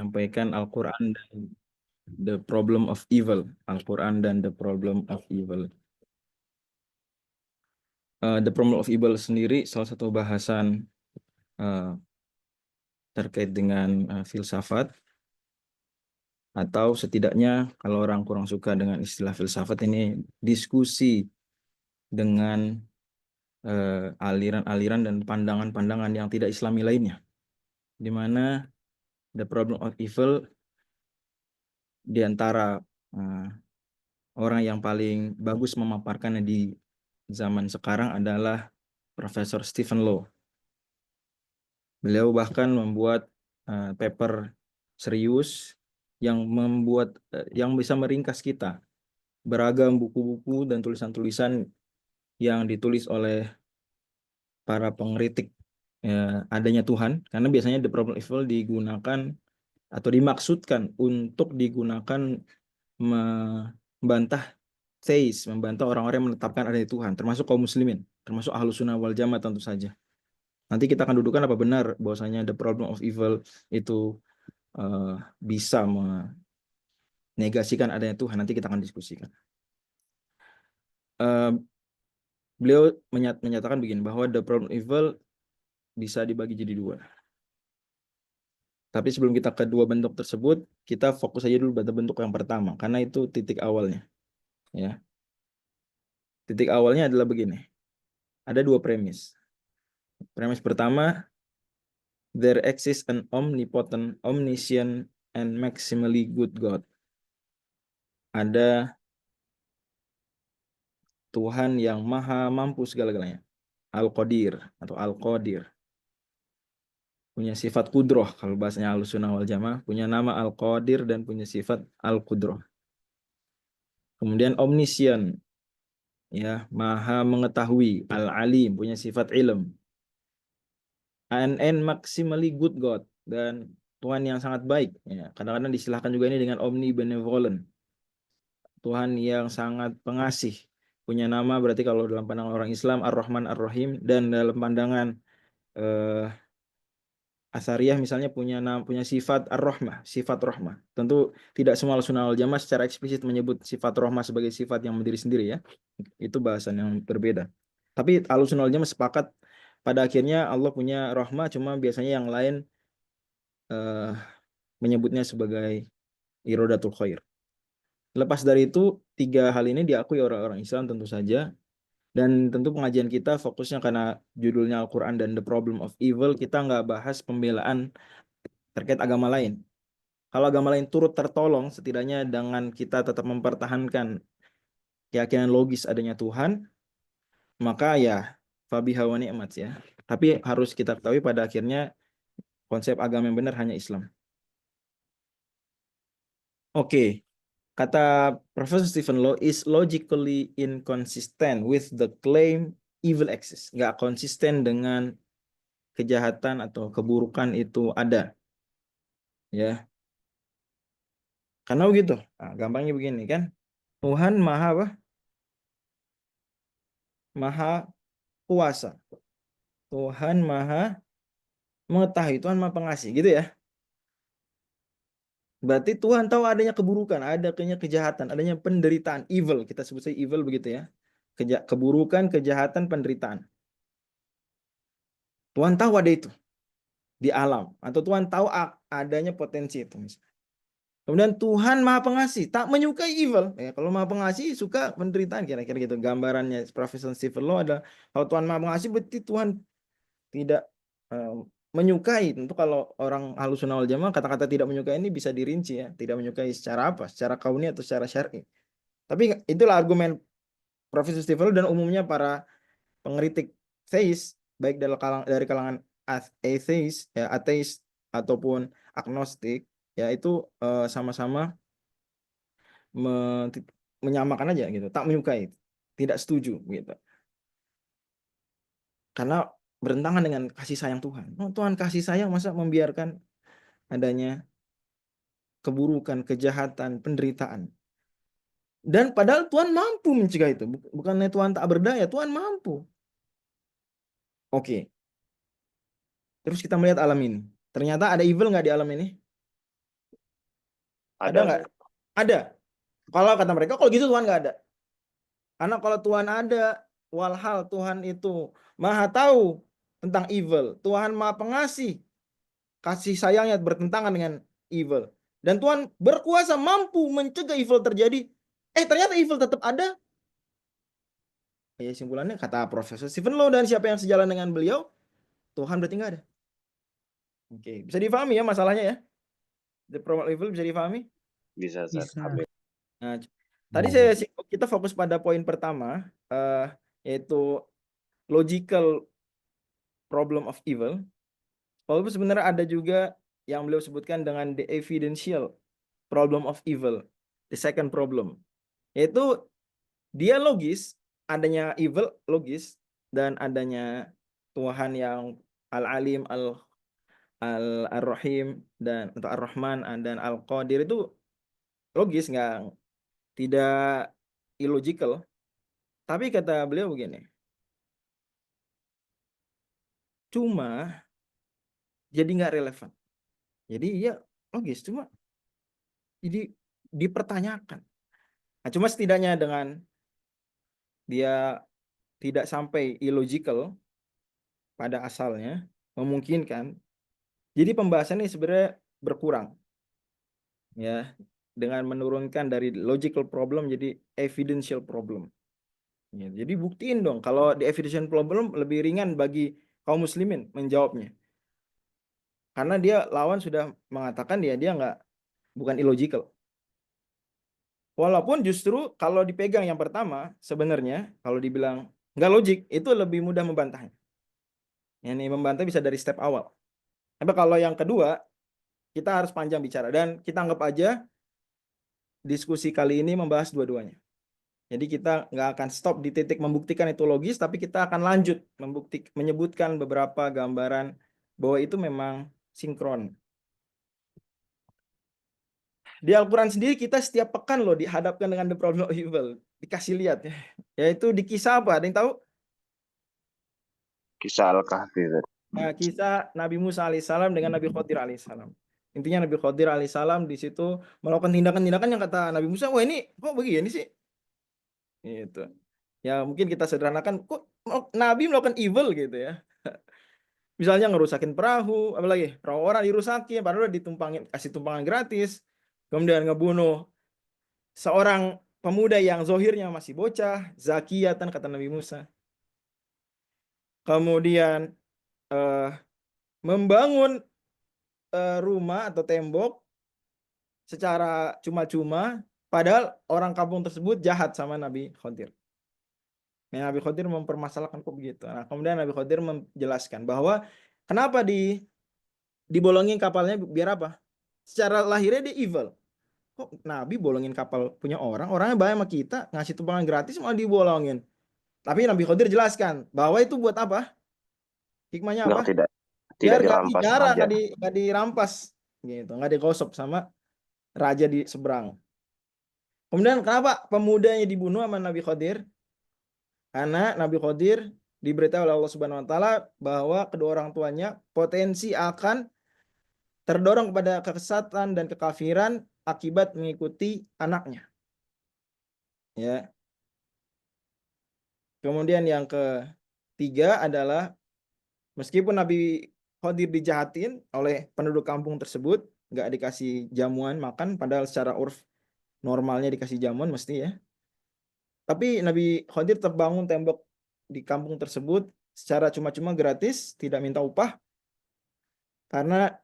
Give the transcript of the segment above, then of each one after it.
menyampaikan Al-Quran dan The Problem of Evil. Al-Quran dan The Problem of Evil. The Problem of Evil sendiri salah satu bahasan terkait dengan filsafat, atau setidaknya kalau orang kurang suka dengan istilah filsafat, ini diskusi dengan aliran-aliran dan pandangan-pandangan yang tidak Islami lainnya, di mana The Problem of Evil di antara orang yang paling bagus memaparkannya di zaman sekarang adalah Profesor Stephen Law. Beliau bahkan membuat paper serius yang yang bisa meringkas kita beragam buku-buku dan tulisan-tulisan yang ditulis oleh para pengkritik adanya Tuhan, karena biasanya The Problem of Evil digunakan atau dimaksudkan untuk digunakan membantah teis, membantah orang-orang yang menetapkan adanya Tuhan, termasuk kaum muslimin, termasuk Ahlus Sunnah wal Jamaah tentu saja. Nanti kita akan dudukkan apa benar bahwasanya The Problem of Evil itu bisa menegasikan adanya Tuhan. Nanti kita akan diskusikan. Beliau menyatakan begini, bahwa The Problem of Evil bisa dibagi jadi dua. Tapi sebelum kita ke dua bentuk tersebut, kita fokus aja dulu pada bentuk yang pertama, karena itu titik awalnya. Ya. Titik awalnya adalah begini. Ada dua premis. Premis pertama, there exists an omnipotent, omniscient, and maximally good God. Ada Tuhan yang maha mampu segala-galanya. Al-Qadir atau Al-Qadir. Punya sifat kudroh, kalau bahasanya Ahlussunnah wal Jamaah, punya nama Al-Qadir dan punya sifat Al-Qudroh. Kemudian omniscient, ya, maha mengetahui, Al-Alim, punya sifat ilm. And maximally good God, dan Tuhan yang sangat baik. Ya, kadang-kadang disilahkan juga ini dengan omnibenevolent, Tuhan yang sangat pengasih. Punya nama berarti kalau dalam pandangan orang Islam Ar-Rahman Ar-Rahim, dan dalam pandangan Asariyah misalnya punya sifat Ar-Rahmah, sifat rahmah. Tentu tidak semua Ahlussunnah wal Jamaah secara eksplisit menyebut sifat rahmah sebagai sifat yang berdiri sendiri, ya. Itu bahasan yang berbeda. Tapi Ahlussunnah wal Jamaah sepakat pada akhirnya Allah punya rahmah, cuma biasanya yang lain menyebutnya sebagai irodatul khair. Lepas dari itu, tiga hal ini diakui orang-orang Islam tentu saja. Dan tentu pengajian kita fokusnya karena judulnya Al-Quran dan The Problem of Evil, kita nggak bahas pembelaan terkait agama lain. Kalau agama lain turut tertolong, setidaknya dengan kita tetap mempertahankan keyakinan logis adanya Tuhan, maka ya fabiha wa ni'mat, ya. Tapi harus kita ketahui pada akhirnya konsep agama yang benar hanya Islam. Oke. Kata Profesor Stephen Law, is logically inconsistent with the claim evil exists. Nggak konsisten dengan kejahatan atau keburukan itu ada. Ya. Karena begitu. Nah, gampangnya begini kan. Tuhan maha apa? Maha kuasa. Tuhan maha mengetahui. Tuhan maha pengasih. Gitu ya. Berarti Tuhan tahu adanya keburukan, adanya kejahatan, adanya penderitaan. Evil. Kita sebut saja evil begitu ya. Keburukan, kejahatan, penderitaan. Tuhan tahu ada itu di alam, atau Tuhan tahu adanya potensi itu. Kemudian Tuhan maha pengasih, tak menyukai evil. Ya, kalau maha pengasih suka penderitaan, kira-kira gitu. Gambarannya Profesor Stephen Law adalah kalau Tuhan maha pengasih berarti Tuhan tidak menyukai. Tentu kalau orang Ahlussunnah wal Jamaah kata-kata tidak menyukai ini bisa dirinci, ya. Tidak menyukai secara apa? Secara kauni atau secara syar'i. Tapi itulah argumen Profesor Stephen Law dan umumnya para pengkritik teis, baik dari kalangan ateis, ya, ateis ataupun agnostik, ya, itu sama-sama menyamakan aja gitu, tak menyukai, tidak setuju gitu. Karena bertentangan dengan kasih sayang Tuhan. Oh, Tuhan kasih sayang, masa membiarkan adanya keburukan, kejahatan, penderitaan. Dan padahal Tuhan mampu mencegah itu. Bukannya Tuhan tak berdaya, Tuhan mampu. Oke. Terus kita melihat alam ini. Ternyata ada evil nggak di alam ini? Ada nggak? Ada. Kalau kata mereka, kalau gitu Tuhan nggak ada. Karena kalau Tuhan ada, walhal Tuhan itu maha tahu tentang evil. Tuhan maha pengasih, kasih sayangnya bertentangan dengan evil. Dan Tuhan berkuasa mampu mencegah evil terjadi. Ternyata evil tetap ada. Ya simpulannya kata Profesor Stephen Law dan siapa yang sejalan dengan beliau, Tuhan berarti nggak ada. Oke, bisa difahami ya masalahnya ya? The problem of evil bisa difahami? Bisa, Sir. Bisa. Amin. Nah, tadi kita fokus pada poin pertama, yaitu logical problem of evil. Walaupun sebenarnya ada juga yang beliau sebutkan dengan the evidential problem of evil, the second problem, yaitu dia logis, adanya evil logis, dan adanya Tuhan yang Al-Alim, Al-Rahim, dan atau Ar-Rahman dan Al-Qadir itu logis, tidak illogical. Tapi kata beliau begini, cuma jadi nggak relevan. Jadi ya logis, cuma jadi dipertanyakan. Nah, cuma setidaknya dengan dia tidak sampai illogical pada asalnya, memungkinkan. Jadi pembahasan ini sebenarnya berkurang, ya, dengan menurunkan dari logical problem jadi evidential problem. Ya, jadi buktiin dong kalau di evidential problem lebih ringan bagi kaum muslimin menjawabnya. Karena dia lawan sudah mengatakan dia bukan illogical. Walaupun justru kalau dipegang yang pertama, sebenarnya kalau dibilang nggak logik, itu lebih mudah membantahnya. Ini membantah bisa dari step awal. Tapi kalau yang kedua, kita harus panjang bicara. Dan kita anggap aja diskusi kali ini membahas dua-duanya. Jadi kita nggak akan stop di titik membuktikan itu logis, tapi kita akan lanjut menyebutkan beberapa gambaran bahwa itu memang sinkron. Di Al-Quran sendiri kita setiap pekan loh dihadapkan dengan the problem of evil. Dikasih lihat ya. Yaitu di kisah apa? Ada yang tahu? Kisah Al-Kahfi. Nah, kisah Nabi Musa alaihissalam dengan Nabi Khidir alaihissalam. Intinya Nabi Khidir alaihissalam di situ melakukan tindakan-tindakan yang kata Nabi Musa, wah ini kok begini sih? Gitu. Ya mungkin kita sederhanakan, kok Nabi melakukan evil gitu ya. Misalnya ngerusakin perahu, apalagi perahu orang dirusakin, padahal udah ditumpangin, kasih tumpangan gratis. Kemudian ngebunuh seorang pemuda yang zohirnya masih bocah, zakiyatan kata Nabi Musa. Kemudian membangun rumah atau tembok secara cuma-cuma, padahal orang kampung tersebut jahat sama Nabi Khidir. Nah, Nabi Khidir mempermasalahkan kok begitu. Nah, kemudian Nabi Khidir menjelaskan bahwa kenapa dibolongin kapalnya biar apa? Secara lahirnya dia evil. Kok Nabi bolongin kapal punya orang, orangnya baik sama kita, ngasih tumpangan gratis malah dibolongin. Tapi Nabi Khidir jelaskan bahwa itu buat apa? Hikmahnya apa? Tidak Biar nggak dirampas dijarah, raja. nggak dirampas, gitu, nggak digosok sama raja di seberang. Kemudian kenapa pemudanya dibunuh sama Nabi Khidir? Karena Nabi Khidir diberitahu oleh Allah Subhanahu Wa Taala bahwa kedua orang tuanya potensi akan terdorong kepada kesesatan dan kekafiran akibat mengikuti anaknya. Ya. Kemudian yang ketiga adalah meskipun Nabi Khidir dijahatin oleh penduduk kampung tersebut, nggak dikasih jamuan makan, padahal secara urf normalnya dikasih jamuan mesti ya. Tapi Nabi Khidir tetap bangun tembok di kampung tersebut secara cuma-cuma gratis, tidak minta upah, karena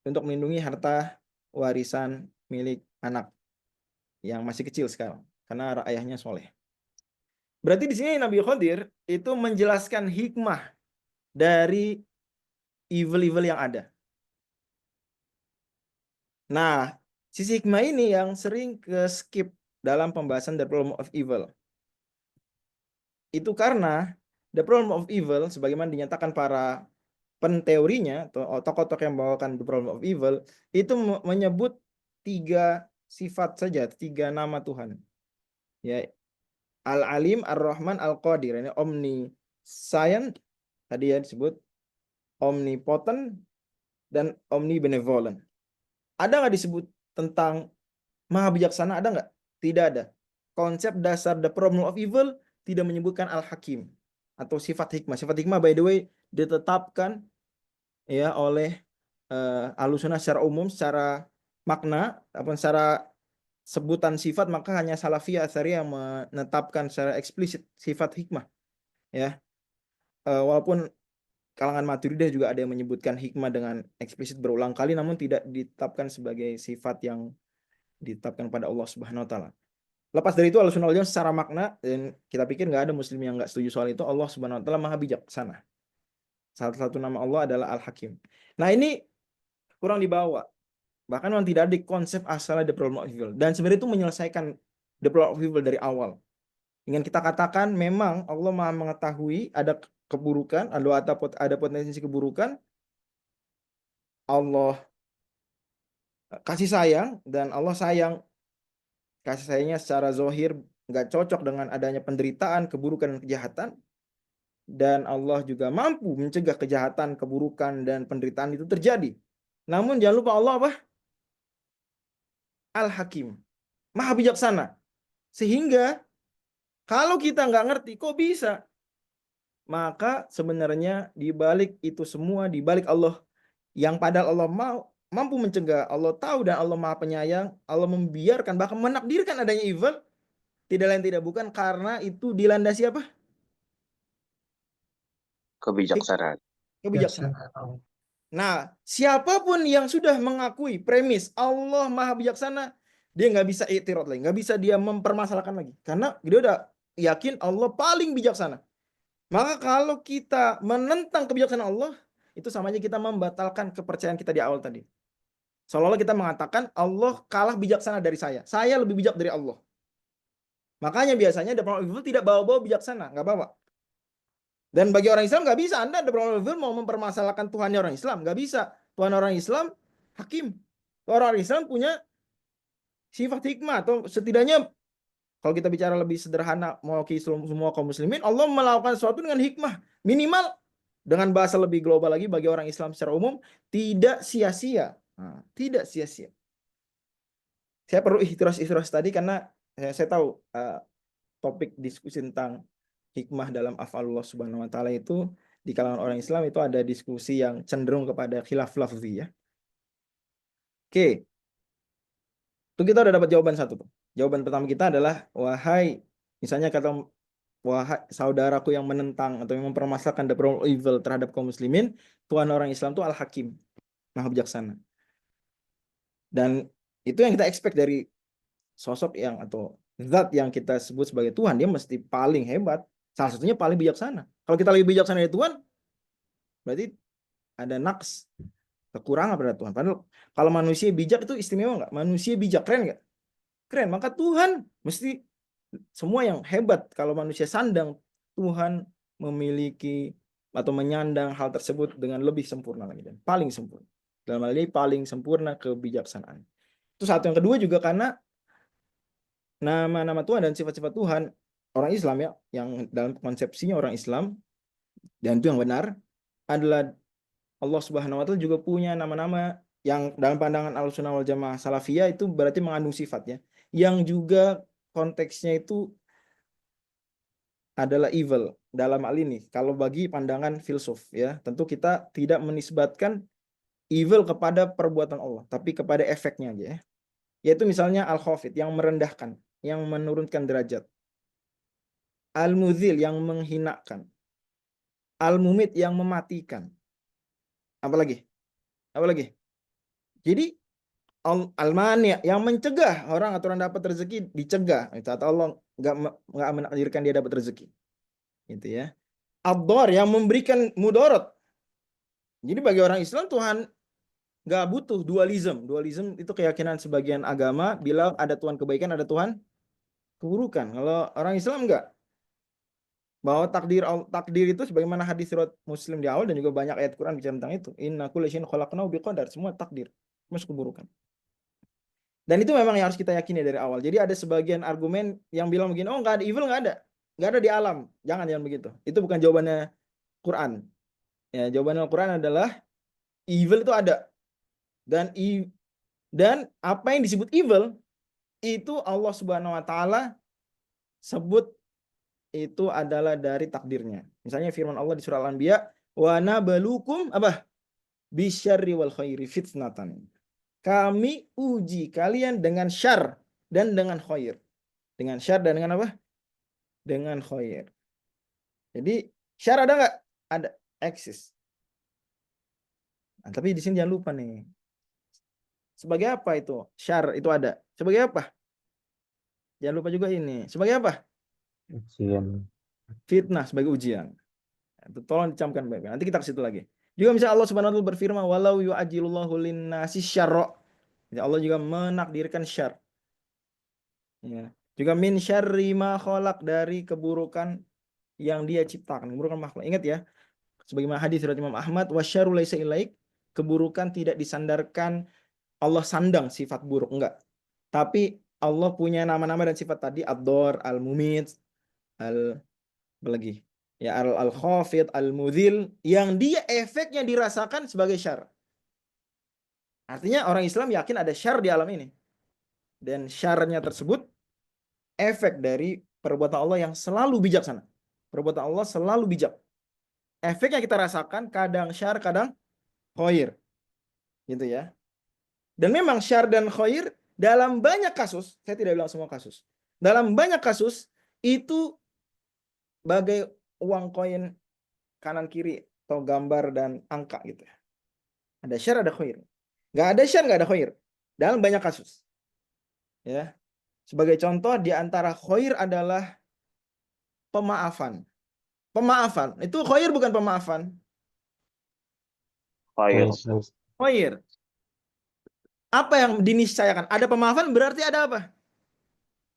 untuk melindungi harta warisan milik anak yang masih kecil sekarang, karena ayahnya soleh. Berarti di sini Nabi Khidir itu menjelaskan hikmah dari evil-evil yang ada. Nah, sisi hikmah ini yang sering ke skip dalam pembahasan the problem of evil. Itu karena the problem of evil, sebagaimana dinyatakan para penteorinya atau tokoh-tokoh yang membawakan the problem of evil, itu menyebut 3 sifat saja, 3 nama Tuhan. Ya, Al-Alim, Ar-Rahman, Al-Qadir. Ini omniscient, tadi ya disebut omnipotent dan omnibenevolent. Ada nggak disebut tentang Maha bijaksana ada nggak? Tidak ada. Konsep dasar the problem of evil tidak menyebutkan Al-Hakim atau sifat hikmah. Sifat hikmah by the way ditetapkan ya oleh Ahlussunnah secara umum, secara makna ataupun secara sebutan sifat, maka hanya Salafiyah Atsariyah yang menetapkan secara eksplisit sifat hikmah ya. Walaupun kalangan Maturidiyah juga ada yang menyebutkan hikmah dengan eksplisit berulang kali, namun tidak ditetapkan sebagai sifat yang ditetapkan pada Allah Subhanahu wa taala. Lepas dari itu Ahlussunnah wal Jamaah secara makna, dan kita pikir nggak ada muslim yang nggak setuju soal itu, Allah Subhanahu wa taala Maha bijaksana. Salah satu nama Allah adalah Al-Hakim. Nah, ini kurang dibawa. Bahkan memang tidak ada konsep asalnya the problem of evil. Dan sebenarnya itu menyelesaikan the problem of evil dari awal. Ingin kita katakan memang Allah Maha mengetahui ada keburukan, ada potensi keburukan. Allah kasih sayang, dan Allah sayang. Kasih sayangnya secara zohir nggak cocok dengan adanya penderitaan, keburukan, dan kejahatan. Dan Allah juga mampu mencegah kejahatan, keburukan, dan penderitaan itu terjadi. Namun jangan lupa Allah apa? Al-Hakim. Maha bijaksana. Sehingga kalau kita nggak ngerti, kok bisa? Maka sebenarnya di balik itu semua, di balik Allah yang padahal Allah mampu mencegah, Allah tahu dan Allah Maha Penyayang, Allah membiarkan bahkan menakdirkan adanya evil, tidak lain tidak bukan karena itu dilandasi apa? Kebijaksanaan. Kebijaksanaan. Nah, siapapun yang sudah mengakui premis Allah Maha Bijaksana, dia nggak bisa i'tirad lagi, nggak bisa dia mempermasalahkan lagi, karena dia udah yakin Allah paling bijaksana. Maka kalau kita menentang kebijaksanaan Allah, itu sama aja kita membatalkan kepercayaan kita di awal tadi. Seolah-olah kita mengatakan Allah kalah bijaksana dari saya lebih bijak dari Allah. Makanya biasanya the problem of evil tidak bawa-bawa bijaksana, nggak bawa. Dan bagi orang Islam nggak bisa, Anda the problem of evil mau mempermasalahkan Tuhannya orang Islam, nggak bisa. Tuhan orang Islam hakim. Orang Islam punya sifat hikmah, atau setidaknya kalau kita bicara lebih sederhana mewakili semua kaum muslimin, Allah melakukan sesuatu dengan hikmah. Minimal dengan bahasa lebih global lagi bagi orang Islam secara umum, tidak sia-sia. Nah, tidak sia-sia. Saya perlu ihtiras tadi karena saya tahu topik diskusi tentang hikmah dalam af'alullah subhanahu wa ta'ala itu di kalangan orang Islam itu ada diskusi yang cenderung kepada khilaf lafzi ya. Oke. Itu kita udah dapat jawaban satu tuh. Jawaban pertama kita adalah wahai, misalnya kata wahai saudaraku yang menentang atau yang mempermasalahkan the problem of evil terhadap kaum muslimin, Tuhan orang Islam itu Al-Hakim, Maha bijaksana. Dan itu yang kita expect dari sosok yang atau zat yang kita sebut sebagai Tuhan, dia mesti paling hebat. Salah satunya paling bijaksana. Kalau kita lebih bijaksana dari Tuhan, berarti ada naqs, kekurangan pada Tuhan. Padahal kalau manusia bijak itu istimewa nggak? Manusia bijak, keren nggak? Keren. Maka Tuhan mesti semua yang hebat. Kalau manusia sandang, Tuhan memiliki atau menyandang hal tersebut dengan lebih sempurna lagi dan paling sempurna. Dalam hal ini paling sempurna kebijaksanaan. Itu satu. Yang kedua juga karena nama-nama Tuhan dan sifat-sifat Tuhan orang Islam ya, yang dalam konsepsinya orang Islam, dan itu yang benar, adalah Allah Subhanahu wa taala juga punya nama-nama yang dalam pandangan Ahlussunnah wal Jamaah Salafiyah itu berarti mengandung sifatnya, yang juga konteksnya itu adalah evil dalam hal ini. Kalau bagi pandangan filsuf ya, tentu kita tidak menisbatkan evil kepada perbuatan Allah, tapi kepada efeknya aja ya. Yaitu misalnya Al-Khafid yang merendahkan, yang menurunkan derajat. Al-Mudhil yang menghinakan. Al-Mumit yang mematikan. Apalagi? Apalagi? Jadi Al-Mani yang mencegah orang atau orang dapat rezeki, dicegah. Atau Allah nggak menakdirkan dia dapat rezeki. Gitu ya. Ad-Dar yang memberikan mudarat. Jadi bagi orang Islam Tuhan nggak butuh dualisme. Dualisme itu keyakinan sebagian agama bilang ada Tuhan kebaikan, ada Tuhan keburukan. Kalau orang Islam nggak. Bahwa takdir itu sebagaimana hadis riwayat Muslim di awal dan juga banyak ayat Quran bicara tentang itu. Inna kulla syai'in khalaqnahu biqadar. Semua takdir, semua keburukan. Dan itu memang yang harus kita yakini dari awal. Jadi ada sebagian argumen yang bilang begini, oh nggak ada evil, nggak ada di alam. Jangan begitu. Itu bukan jawabannya Quran. Ya, jawabannya Al-Quran adalah evil itu ada. Dan apa yang disebut evil itu Allah Subhanahu wa taala sebut itu adalah dari takdirnya. Misalnya firman Allah di surah Al-Anbiya, wa nabluukum apa? Bisyarri wal khairi fitnatan. Kami uji kalian dengan syar dan dengan khair. Dengan syar dan dengan apa? Dengan khair. Jadi syar ada nggak? Ada, eksis. Nah, tapi di sini jangan lupa nih. Sebagai apa itu? Syar itu ada. Sebagai apa? Jangan lupa juga ini. Sebagai apa? Ujian. Fitnah, sebagai ujian. Itu tolong dicamkan baik-baik. Nanti kita ke situ lagi. Juga misalnya Allah Subhanahu wa taala berfirman, "Walau yu'ajilullahu lin-nasi syarra." Jadi Allah juga menakdirkan syar. Ya. Juga min syarri ma khalaq, dari keburukan yang dia ciptakan, keburukan makhluk. Ingat ya, sebagaimana hadis riwayat Imam Ahmad, wasyarru laisa ilaik, keburukan tidak disandarkan Allah sandang sifat buruk, enggak. Tapi Allah punya nama-nama dan sifat tadi, ad-dar, al-mumit, al apa lagi? Ya, al-khafid, al-mudhil, yang dia efeknya dirasakan sebagai syar. Artinya orang Islam yakin ada syar di alam ini. Dan syarnya tersebut efek dari perbuatan Allah yang selalu bijaksana. Perbuatan Allah selalu bijak. Efeknya kita rasakan kadang syar, kadang khair. Gitu ya. Dan memang syar dan khair dalam banyak kasus, saya tidak bilang semua kasus. Dalam banyak kasus itu bagai uang koin kanan kiri atau gambar dan angka gitu ya. Ada syar, ada khair. Nggak ada syar, nggak ada khair. Dalam banyak kasus. Ya. Sebagai contoh, di antara khair adalah pemaafan. Pemaafan. Itu khair bukan pemaafan. Khair. Khair. Apa yang diniscayakan? Ada pemaafan berarti ada apa?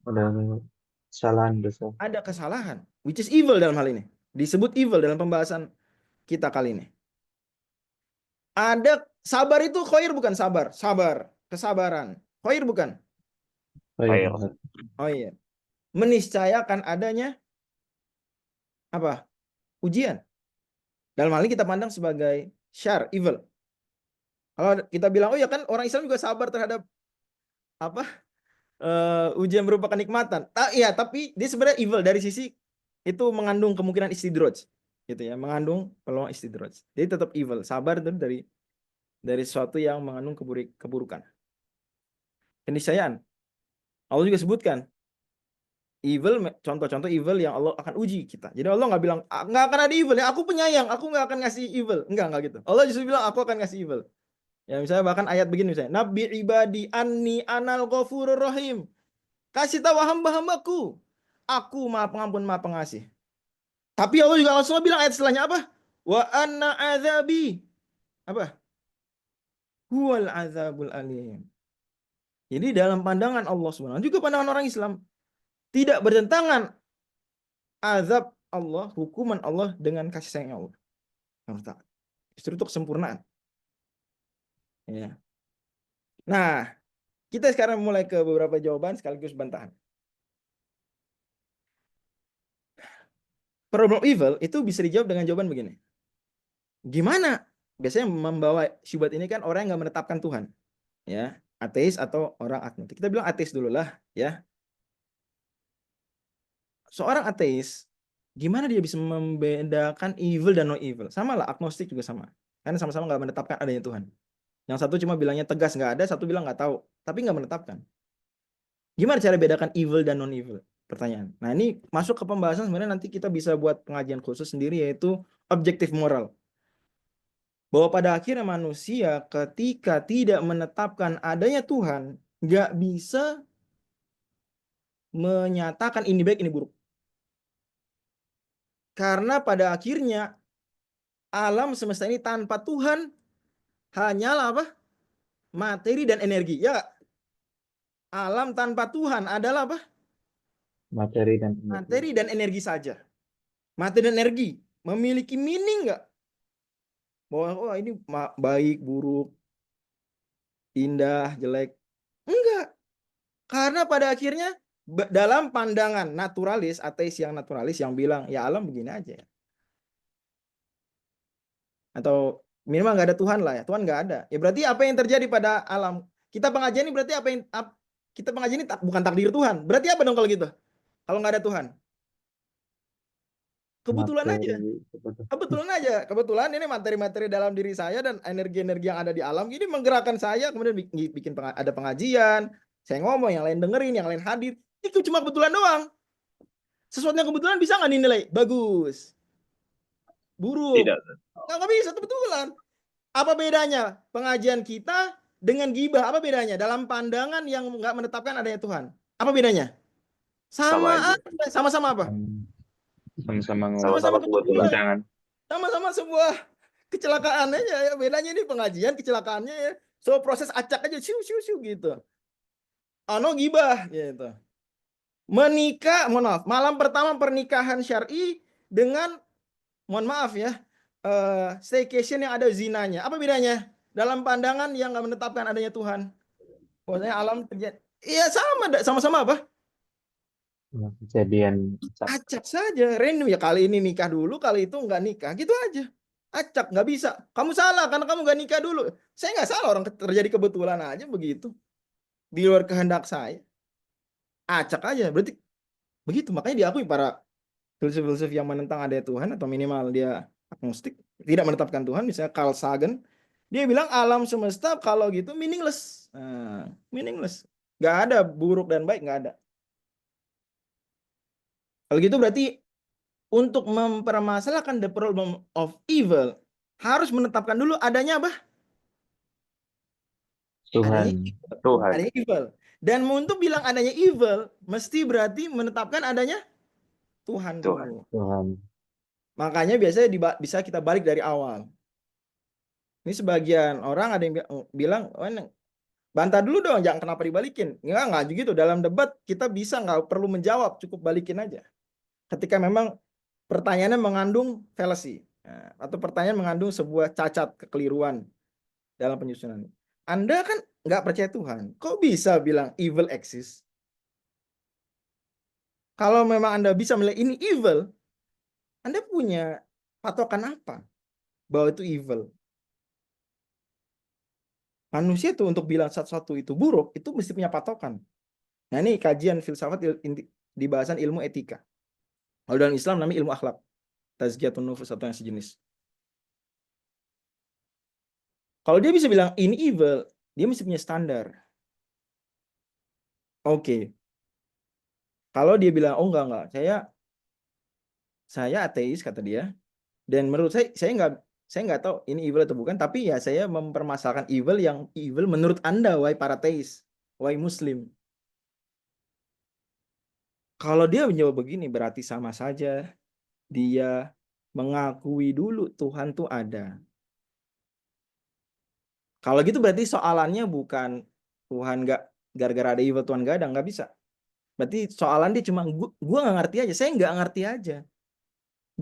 Ada kesalahan dosa. Ada kesalahan. Which is evil dalam hal ini. Disebut evil dalam pembahasan kita kali ini. Ada sabar, itu khair bukan sabar. Sabar. Kesabaran. Khair bukan? Khair. Oh iya. Meniscayakan adanya apa? Ujian. Dalam hal ini kita pandang sebagai syar, evil. Kalau kita bilang, oh ya kan orang Islam juga sabar terhadap apa? Ujian berupa kenikmatan. Iya, tapi dia sebenarnya evil dari sisi itu mengandung kemungkinan istidraj. Gitu ya, mengandung peluang istidraj. Jadi tetap evil. Sabar itu dari sesuatu yang mengandung keburukan. Keniscayaan. Allah juga sebutkan evil, contoh-contoh evil yang Allah akan uji kita. Jadi Allah nggak bilang nggak akan ada evil ya, aku penyayang, aku nggak akan ngasih evil. Enggak gitu. Allah justru bilang aku akan ngasih evil. Ya misalnya bahkan ayat begini misalnya, Nabi ibadi anni anal ghafurur rahim. Kasih tahu hamba-hambaku, aku Maha Pengampun, Maha Pengasih. Tapi Allah juga langsung bilang ayat setelahnya apa? Wa anna azabi apa? Huwal azabul alim. Jadi dalam pandangan Allah SWT, juga pandangan orang Islam, tidak bertentangan azab Allah, hukuman Allah dengan kasih sayang Allah. Justru itu kesempurnaan. Ya. Nah, kita sekarang mulai ke beberapa jawaban sekaligus bantahan. Problem evil itu bisa dijawab dengan jawaban begini. Gimana? Biasanya membawa syubhat ini kan orang yang nggak menetapkan Tuhan. Ya, ateis atau orang agnostik. Kita bilang ateis dulu lah, ya. Seorang ateis, gimana dia bisa membedakan evil dan no evil? Sama lah, agnostik juga sama. Karena sama-sama nggak menetapkan adanya Tuhan. Yang satu cuma bilangnya tegas nggak ada, satu bilang nggak tahu, tapi nggak menetapkan. Gimana cara bedakan evil dan non evil? Pertanyaan. Nah ini masuk ke pembahasan sebenarnya nanti kita bisa buat pengajian khusus sendiri, yaitu objektif moral. Bahwa pada akhirnya manusia ketika tidak menetapkan adanya Tuhan, nggak bisa menyatakan ini baik ini buruk. Karena pada akhirnya alam semesta ini tanpa Tuhan hanyalah apa? Materi dan energi. Ya, alam tanpa Tuhan adalah apa? Materi dan energi. Materi dan energi saja. Materi dan energi memiliki meaning nggak? Bahwa oh, ini baik, buruk, indah, jelek. Enggak. Karena pada akhirnya dalam pandangan naturalis, ateis yang naturalis yang bilang ya alam begini aja. Atau minimal nggak ada Tuhan lah ya. Tuhan nggak ada. Ya berarti apa yang terjadi pada alam? Kita pengajian ini berarti apa yang kita mengaji ini bukan takdir Tuhan. Berarti apa dong kalau gitu? Kalau nggak ada Tuhan? Kebetulan aja. Materi seperti Kebetulan ini materi-materi dalam diri saya dan energi-energi yang ada di alam ini menggerakkan saya, kemudian bikin ada pengajian, saya ngomong, yang lain dengerin, yang lain hadir. Itu cuma kebetulan doang. Sesuatu yang kebetulan bisa nggak dinilai bagus, buruk? Tidak. Nggak bisa, kebetulan. Apa bedanya pengajian kita dengan gibah? Apa bedanya dalam pandangan yang nggak menetapkan adanya Tuhan? Apa bedanya? Sama aja. Sama-sama apa? sama-sama Sama-sama kebetulan. Jangan. Sama-sama sebuah kecelakaan aja ya. Bedanya ini pengajian, kecelakaannya ya. So proses acak aja siu gitu. Ano gibah gitu. Menikah, mohon maaf, malam pertama pernikahan syar'i dengan, mohon maaf ya, staycation yang ada zinanya. Apa bedanya? Dalam pandangan yang nggak menetapkan adanya Tuhan. Pokoknya alam terjadi. Iya sama-sama apa? kejadian Acak saja, random ya, kali ini nikah dulu, kali itu nggak nikah, gitu aja. Acak, nggak bisa. Kamu salah karena kamu nggak nikah dulu. Saya nggak salah, orang terjadi kebetulan aja begitu. Di luar kehendak saya. Acak aja, berarti begitu. Makanya diakui para filsuf-filsuf yang menentang adanya Tuhan, atau minimal dia agnostik, tidak menetapkan Tuhan, misalnya Carl Sagan, dia bilang alam semesta kalau gitu meaningless. Meaningless. Nggak ada buruk dan baik, nggak ada. Kalau gitu berarti untuk mempermasalahkan the problem of evil harus menetapkan dulu adanya apa? Tuhan. Adanya evil. Dan untuk bilang adanya evil mesti berarti menetapkan adanya Tuhan dulu. Tuhan. Makanya biasanya bisa kita balik dari awal. Ini sebagian orang ada yang bilang, oh, bantah dulu dong, jangan kenapa dibalikin. Enggak gitu. Dalam debat kita bisa, nggak perlu menjawab, cukup balikin aja. Ketika memang pertanyaannya mengandung fallacy, atau pertanyaan mengandung sebuah cacat, kekeliruan dalam penyusunan. Anda kan nggak percaya Tuhan, kok bisa bilang evil exist? Kalau memang Anda bisa melihat ini evil, Anda punya patokan apa bahwa itu evil? Manusia tuh untuk bilang satu-satu itu buruk, itu mesti punya patokan. Nah ini kajian filsafat di bahasan ilmu etika. Kalau dalam Islam namanya ilmu akhlak, tazkiyatun nufus atau yang sejenis. Kalau dia bisa bilang ini evil, dia mesti punya standar. Oke. Kalau dia bilang, oh enggak, saya ateis, kata dia. Dan menurut saya nggak tahu ini evil atau bukan, tapi ya saya mempermasalahkan evil yang evil menurut Anda, wahai para ateis, wahai Muslim. Kalau dia menjawab begini, berarti sama saja dia mengakui dulu Tuhan tuh ada. Kalau gitu berarti soalannya bukan Tuhan nggak, gara-gara ada evil Tuhan nggak ada, nggak bisa. Berarti soalan dia cuma gua nggak ngerti aja, saya nggak ngerti aja.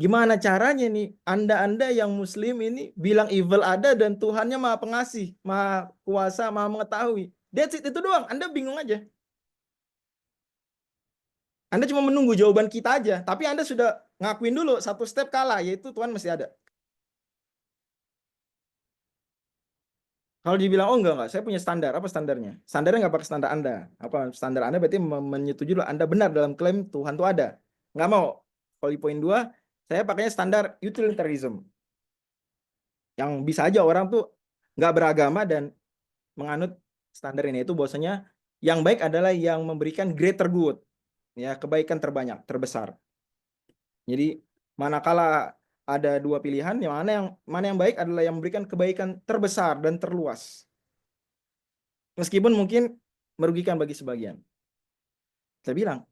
Gimana caranya nih Anda yang Muslim ini bilang evil ada dan Tuhannya Maha Pengasih, Maha Kuasa, Maha Mengetahui. That's it, itu doang. Anda bingung aja. Anda cuma menunggu jawaban kita aja, tapi Anda sudah ngakuin dulu satu step kalah, yaitu Tuhan masih ada. Kalau dibilang, oh enggak, saya punya standar. Apa standarnya? Standarnya nggak pakai standar Anda. Apa standar Anda berarti menyetujui dulu Anda benar dalam klaim Tuhan itu ada. Nggak mau. Kalau di poin 2, saya pakainya standar utilitarianism. Yang bisa aja orang tuh nggak beragama dan menganut standar ini. Itu bahwasanya yang baik adalah yang memberikan greater good. Ya, kebaikan terbanyak, terbesar. Jadi, manakala ada dua pilihan, yang mana yang baik adalah yang memberikan kebaikan terbesar dan terluas. Meskipun mungkin merugikan bagi sebagian. Saya bilang,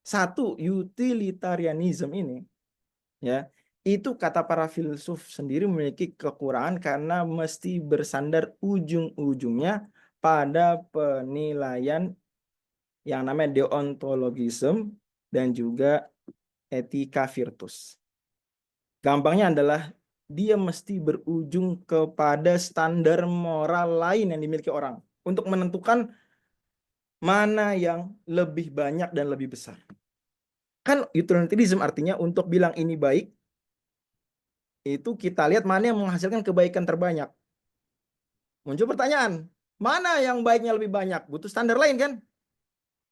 satu, utilitarianism ini, ya, itu kata para filsuf sendiri memiliki kekurangan karena mesti bersandar ujung-ujungnya pada penilaian yang namanya deontologism dan juga etika virtus. Gampangnya adalah dia mesti berujung kepada standar moral lain yang dimiliki orang untuk menentukan mana yang lebih banyak dan lebih besar. Kan utilitarianism artinya untuk bilang ini baik, itu kita lihat mana yang menghasilkan kebaikan terbanyak. Muncul pertanyaan, Mana yang baiknya lebih banyak? Butuh standar lain kan?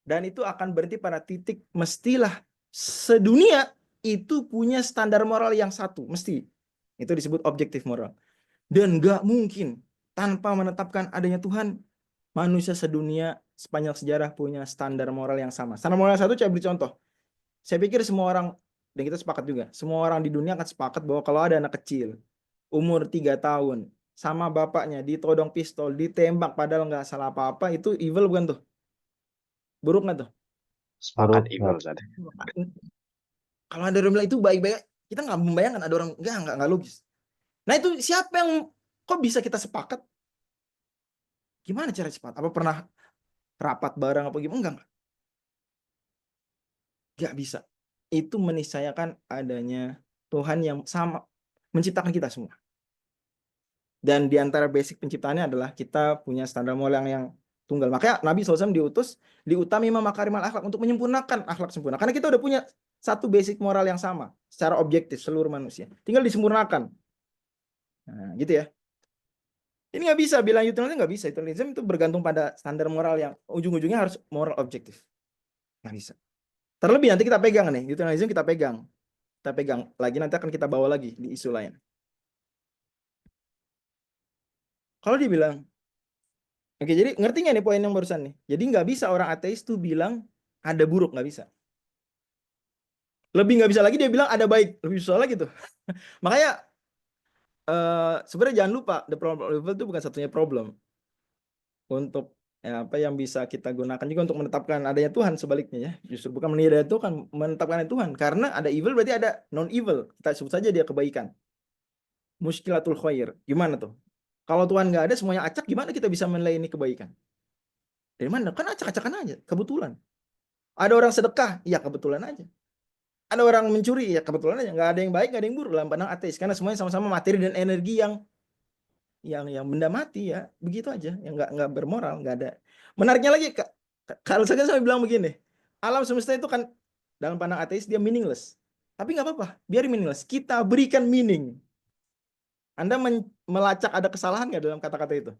Dan itu akan berhenti pada titik mestilah sedunia itu punya standar moral yang satu. Mesti. Itu disebut objektif moral. Dan nggak mungkin tanpa menetapkan adanya Tuhan, manusia sedunia sepanjang sejarah punya standar moral yang sama. Standar moral yang satu, saya beri contoh. Saya pikir semua orang, dan kita sepakat juga, semua orang di dunia akan sepakat bahwa kalau ada anak kecil, umur 3 tahun, sama bapaknya ditodong pistol, ditembak padahal nggak salah apa-apa, itu evil bukan tuh? Buruk nggak tuh? Sepakat Buruk, evil Ustaz. Kalau ada orang bilang itu baik-baik, kita nggak membayangkan ada orang, nggak logis. Nah itu siapa yang, kok bisa kita sepakat? Gimana cara sepakat? Apa pernah rapat bareng apa gimana? Enggak. Nggak bisa. Itu meniscayakan adanya Tuhan yang sama menciptakan kita semua. Dan di antara basic penciptaannya adalah kita punya standar moral yang tunggal. Makanya Nabi SAW diutus diutami makarimal akhlak untuk menyempurnakan akhlak sempurna. Karena kita udah punya satu basic moral yang sama secara objektif seluruh manusia. Tinggal disempurnakan. Nah, gitu ya. Ini nggak bisa bilang utilitarian, nggak bisa. Utilitarian itu bergantung pada standar moral yang ujung-ujungnya harus moral objektif. Nggak bisa. Terlebih nanti kita pegang nih, utilitarianism kita pegang. Kita pegang lagi, nanti akan kita bawa lagi di isu lain. Kalau dibilang, oke, jadi ngerti nggak nih poin yang barusan nih? Jadi nggak bisa orang ateis tuh bilang ada buruk, nggak bisa. Lebih nggak bisa lagi dia bilang ada baik, lebih susah lagi tuh. Makanya sebenarnya jangan lupa, the problem of evil itu bukan satunya problem. Untuk apa yang bisa kita gunakan juga untuk menetapkan adanya Tuhan, sebaliknya ya. Justru bukan menilai Tuhan, menetapkan adanya Tuhan. Karena ada evil berarti ada non-evil. Kita sebut saja dia kebaikan. Muskilatul khair. Gimana tuh? Kalau Tuhan nggak ada, semuanya acak, gimana kita bisa menilai ini kebaikan? Dari mana? Kan acak-acakan aja, kebetulan. Ada orang sedekah, ya kebetulan aja. Ada orang mencuri, ya kebetulan aja. Nggak ada yang baik, nggak ada yang buruk dalam pandang ateis. Karena semuanya sama-sama materi dan energi yang benda mati ya, begitu aja. Yang nggak bermoral, nggak ada. Menariknya lagi, kalau saya bilang begini, alam semesta itu kan dalam pandang ateis dia meaningless. Tapi nggak apa-apa, biar meaningless. Kita berikan meaning. Anda melacak ada kesalahan nggak dalam kata-kata itu?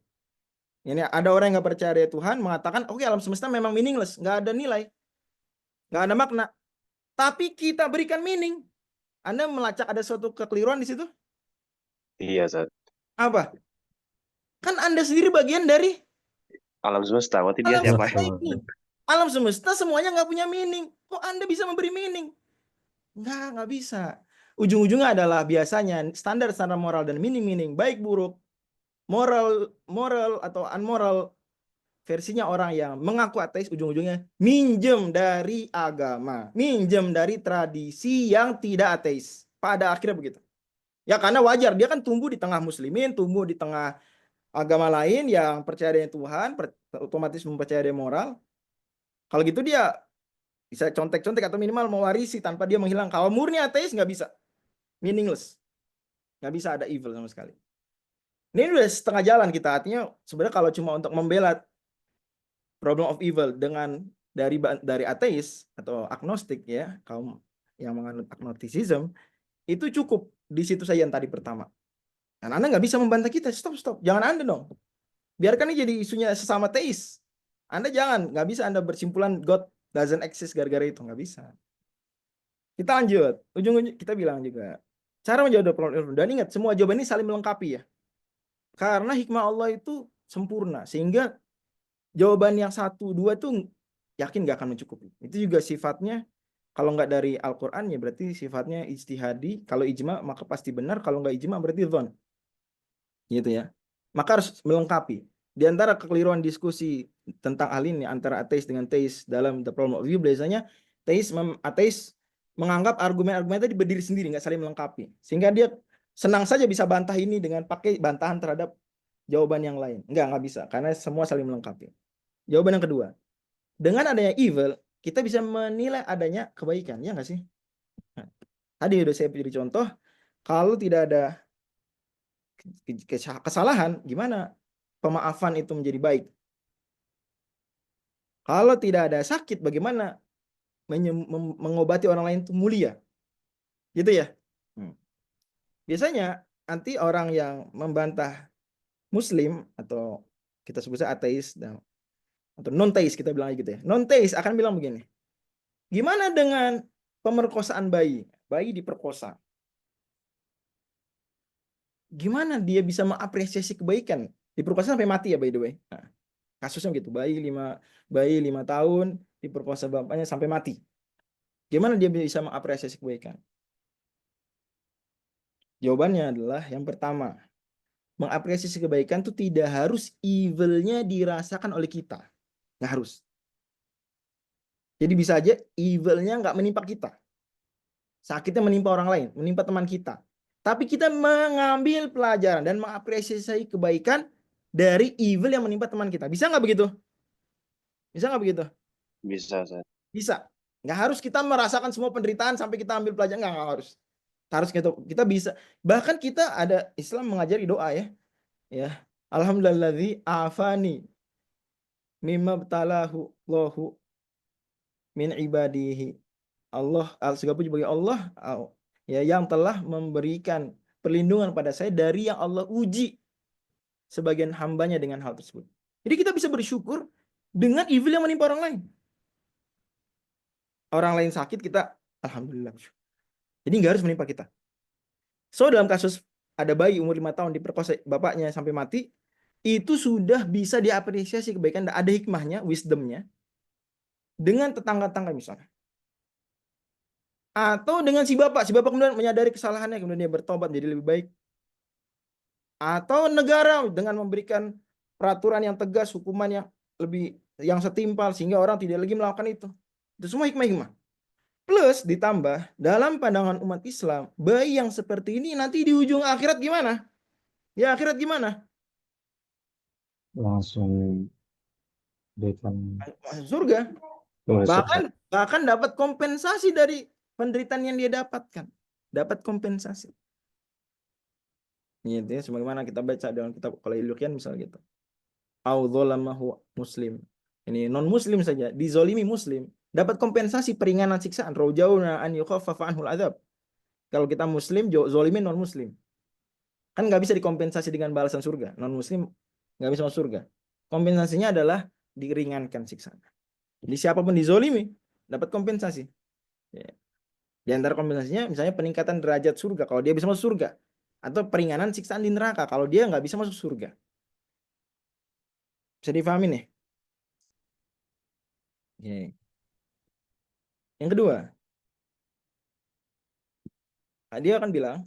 Ini ada orang yang nggak percaya ada Tuhan mengatakan, oke, alam semesta memang meaningless, nggak ada nilai, nggak ada makna. Tapi kita berikan meaning. Anda melacak ada suatu kekeliruan di situ? Iya Ustaz. Apa? Kan Anda sendiri bagian dari Alam semesta, berarti dia alam siapa? semesta ini. Alam semesta semuanya nggak punya meaning. Kok Anda bisa memberi meaning? Nggak bisa. Ujung-ujungnya adalah biasanya standar-standar moral dan meaning-meaning, baik buruk, moral atau unmoral, versinya orang yang mengaku ateis ujung-ujungnya minjem dari agama, minjem dari tradisi yang tidak ateis. Pada akhirnya begitu. Ya karena wajar, dia kan tumbuh di tengah muslimin, tumbuh di tengah agama lain yang percaya dengan Tuhan, otomatis mempercayai ada moral. Kalau gitu dia bisa contek-contek atau minimal mewarisi tanpa dia menghilang. Kalau murni ateis nggak bisa, meaningless, nggak bisa ada evil sama sekali. Ini udah setengah jalan kita, artinya sebenarnya kalau cuma untuk membela problem of evil dengan dari ateis atau agnostik ya, kaum yang menganut agnosticism, itu cukup di situ saja yang tadi pertama. Dan Anda nggak bisa membantah kita, stop, jangan Anda dong. Biarkan ini jadi isunya sesama teis. Anda jangan, nggak bisa Anda bersimpulan God doesn't exist gara-gara itu, nggak bisa. Kita lanjut, ujung-ujung kita bilang juga cara menjawab problem. Dan ingat, semua jawaban ini saling melengkapi ya. Karena hikmah Allah itu sempurna, sehingga jawaban yang 1, 2 tuh yakin nggak akan mencukupi. Itu juga sifatnya, kalau nggak dari Al-Quran ya berarti sifatnya ijtihadi. Kalau ijma maka pasti benar, kalau nggak ijma berarti dhon. Gitu ya. Maka harus melengkapi. Di antara kekeliruan diskusi tentang hal ini antara ateis dengan teis dalam The Problem of Evil, biasanya ateis menganggap argumen-argumen tadi berdiri sendiri, nggak saling melengkapi. Sehingga dia senang saja bisa bantah ini dengan pakai bantahan terhadap jawaban yang lain. Nggak bisa, karena semua saling melengkapi. Jawaban yang kedua, dengan adanya evil, kita bisa menilai adanya kebaikan, ya nggak sih? Nah, tadi udah saya beri contoh, kalau tidak ada kesalahan, gimana pemaafan itu menjadi baik? Kalau tidak ada sakit, bagaimana mengobati orang lain itu mulia? Gitu ya. Biasanya nanti orang yang membantah Muslim atau kita sebutnya ateis atau non teis, kita bilang gitu ya. Non teis akan bilang begini, gimana dengan pemerkosaan bayi? Bayi diperkosa. Gimana dia bisa mengapresiasi kebaikan? Diperkosa sampai mati ya, by the way. Nah, kasusnya gitu, bayi 5 tahun diperkosa bapaknya sampai mati. Gimana dia bisa mengapresiasi kebaikan? Jawabannya adalah yang pertama, mengapresiasi kebaikan itu tidak harus evil-nya dirasakan oleh kita. Nggak harus. Jadi bisa aja evil-nya nggak menimpa kita. Sakitnya menimpa orang lain, menimpa teman kita. Tapi kita mengambil pelajaran dan mengapresiasi kebaikan dari evil yang menimpa teman kita. Bisa nggak begitu? Bisa nggak begitu? Bisa, Ustaz. Bisa. Nggak harus kita merasakan semua penderitaan sampai kita ambil pelajaran. Nggak harus. Harus gitu. Kita bisa. Bahkan kita ada Islam mengajari doa ya. Ya. Alhamdulilladzi afani mimma btalahu Allahu min ibadihi. Allah, segala puji bagi Allah ya, yang telah memberikan perlindungan pada saya dari yang Allah uji sebagian hambanya dengan hal tersebut. Jadi kita bisa bersyukur dengan evil yang menimpa orang lain. Orang lain sakit, kita alhamdulillah. Jadi nggak harus menimpa kita. So dalam kasus ada bayi umur 5 tahun diperkosa bapaknya sampai mati, itu sudah bisa diapresiasi kebaikan, ada hikmahnya, wisdomnya dengan tetangga-tetangga misalnya. Atau dengan si bapak kemudian menyadari kesalahannya, kemudian dia bertobat menjadi lebih baik. Atau negara dengan memberikan peraturan yang tegas, hukuman yang setimpal sehingga orang tidak lagi melakukan itu. Itu semua hikmah-hikmah. Plus ditambah dalam pandangan umat Islam, bayi yang seperti ini nanti di ujung akhirat gimana? Ya akhirat gimana? Langsung berikan Masuk surga. Bahkan dapat kompensasi dari penderitaan yang dia dapatkan. Dapat kompensasi. Gitu ya, sebagaimana kita baca dalam kitab Qalailuqian misalnya gitu. Au dzalamahu muslim. Ini non muslim saja dizolimi muslim, dapat kompensasi peringanan siksaan. Rojauna an yukhaffafa anhul adzab. Kalau kita muslim zolimin non muslim, kan nggak bisa dikompensasi dengan balasan surga. Non muslim nggak bisa masuk surga. Kompensasinya adalah diringankan siksaan. Jadi siapapun dizolimi dapat kompensasi. Ya. Di antara kompensasinya misalnya peningkatan derajat surga kalau dia bisa masuk surga, atau peringanan siksaan di neraka kalau dia nggak bisa masuk surga. Bisa difahami nih? Oke. Yang kedua, dia akan bilang,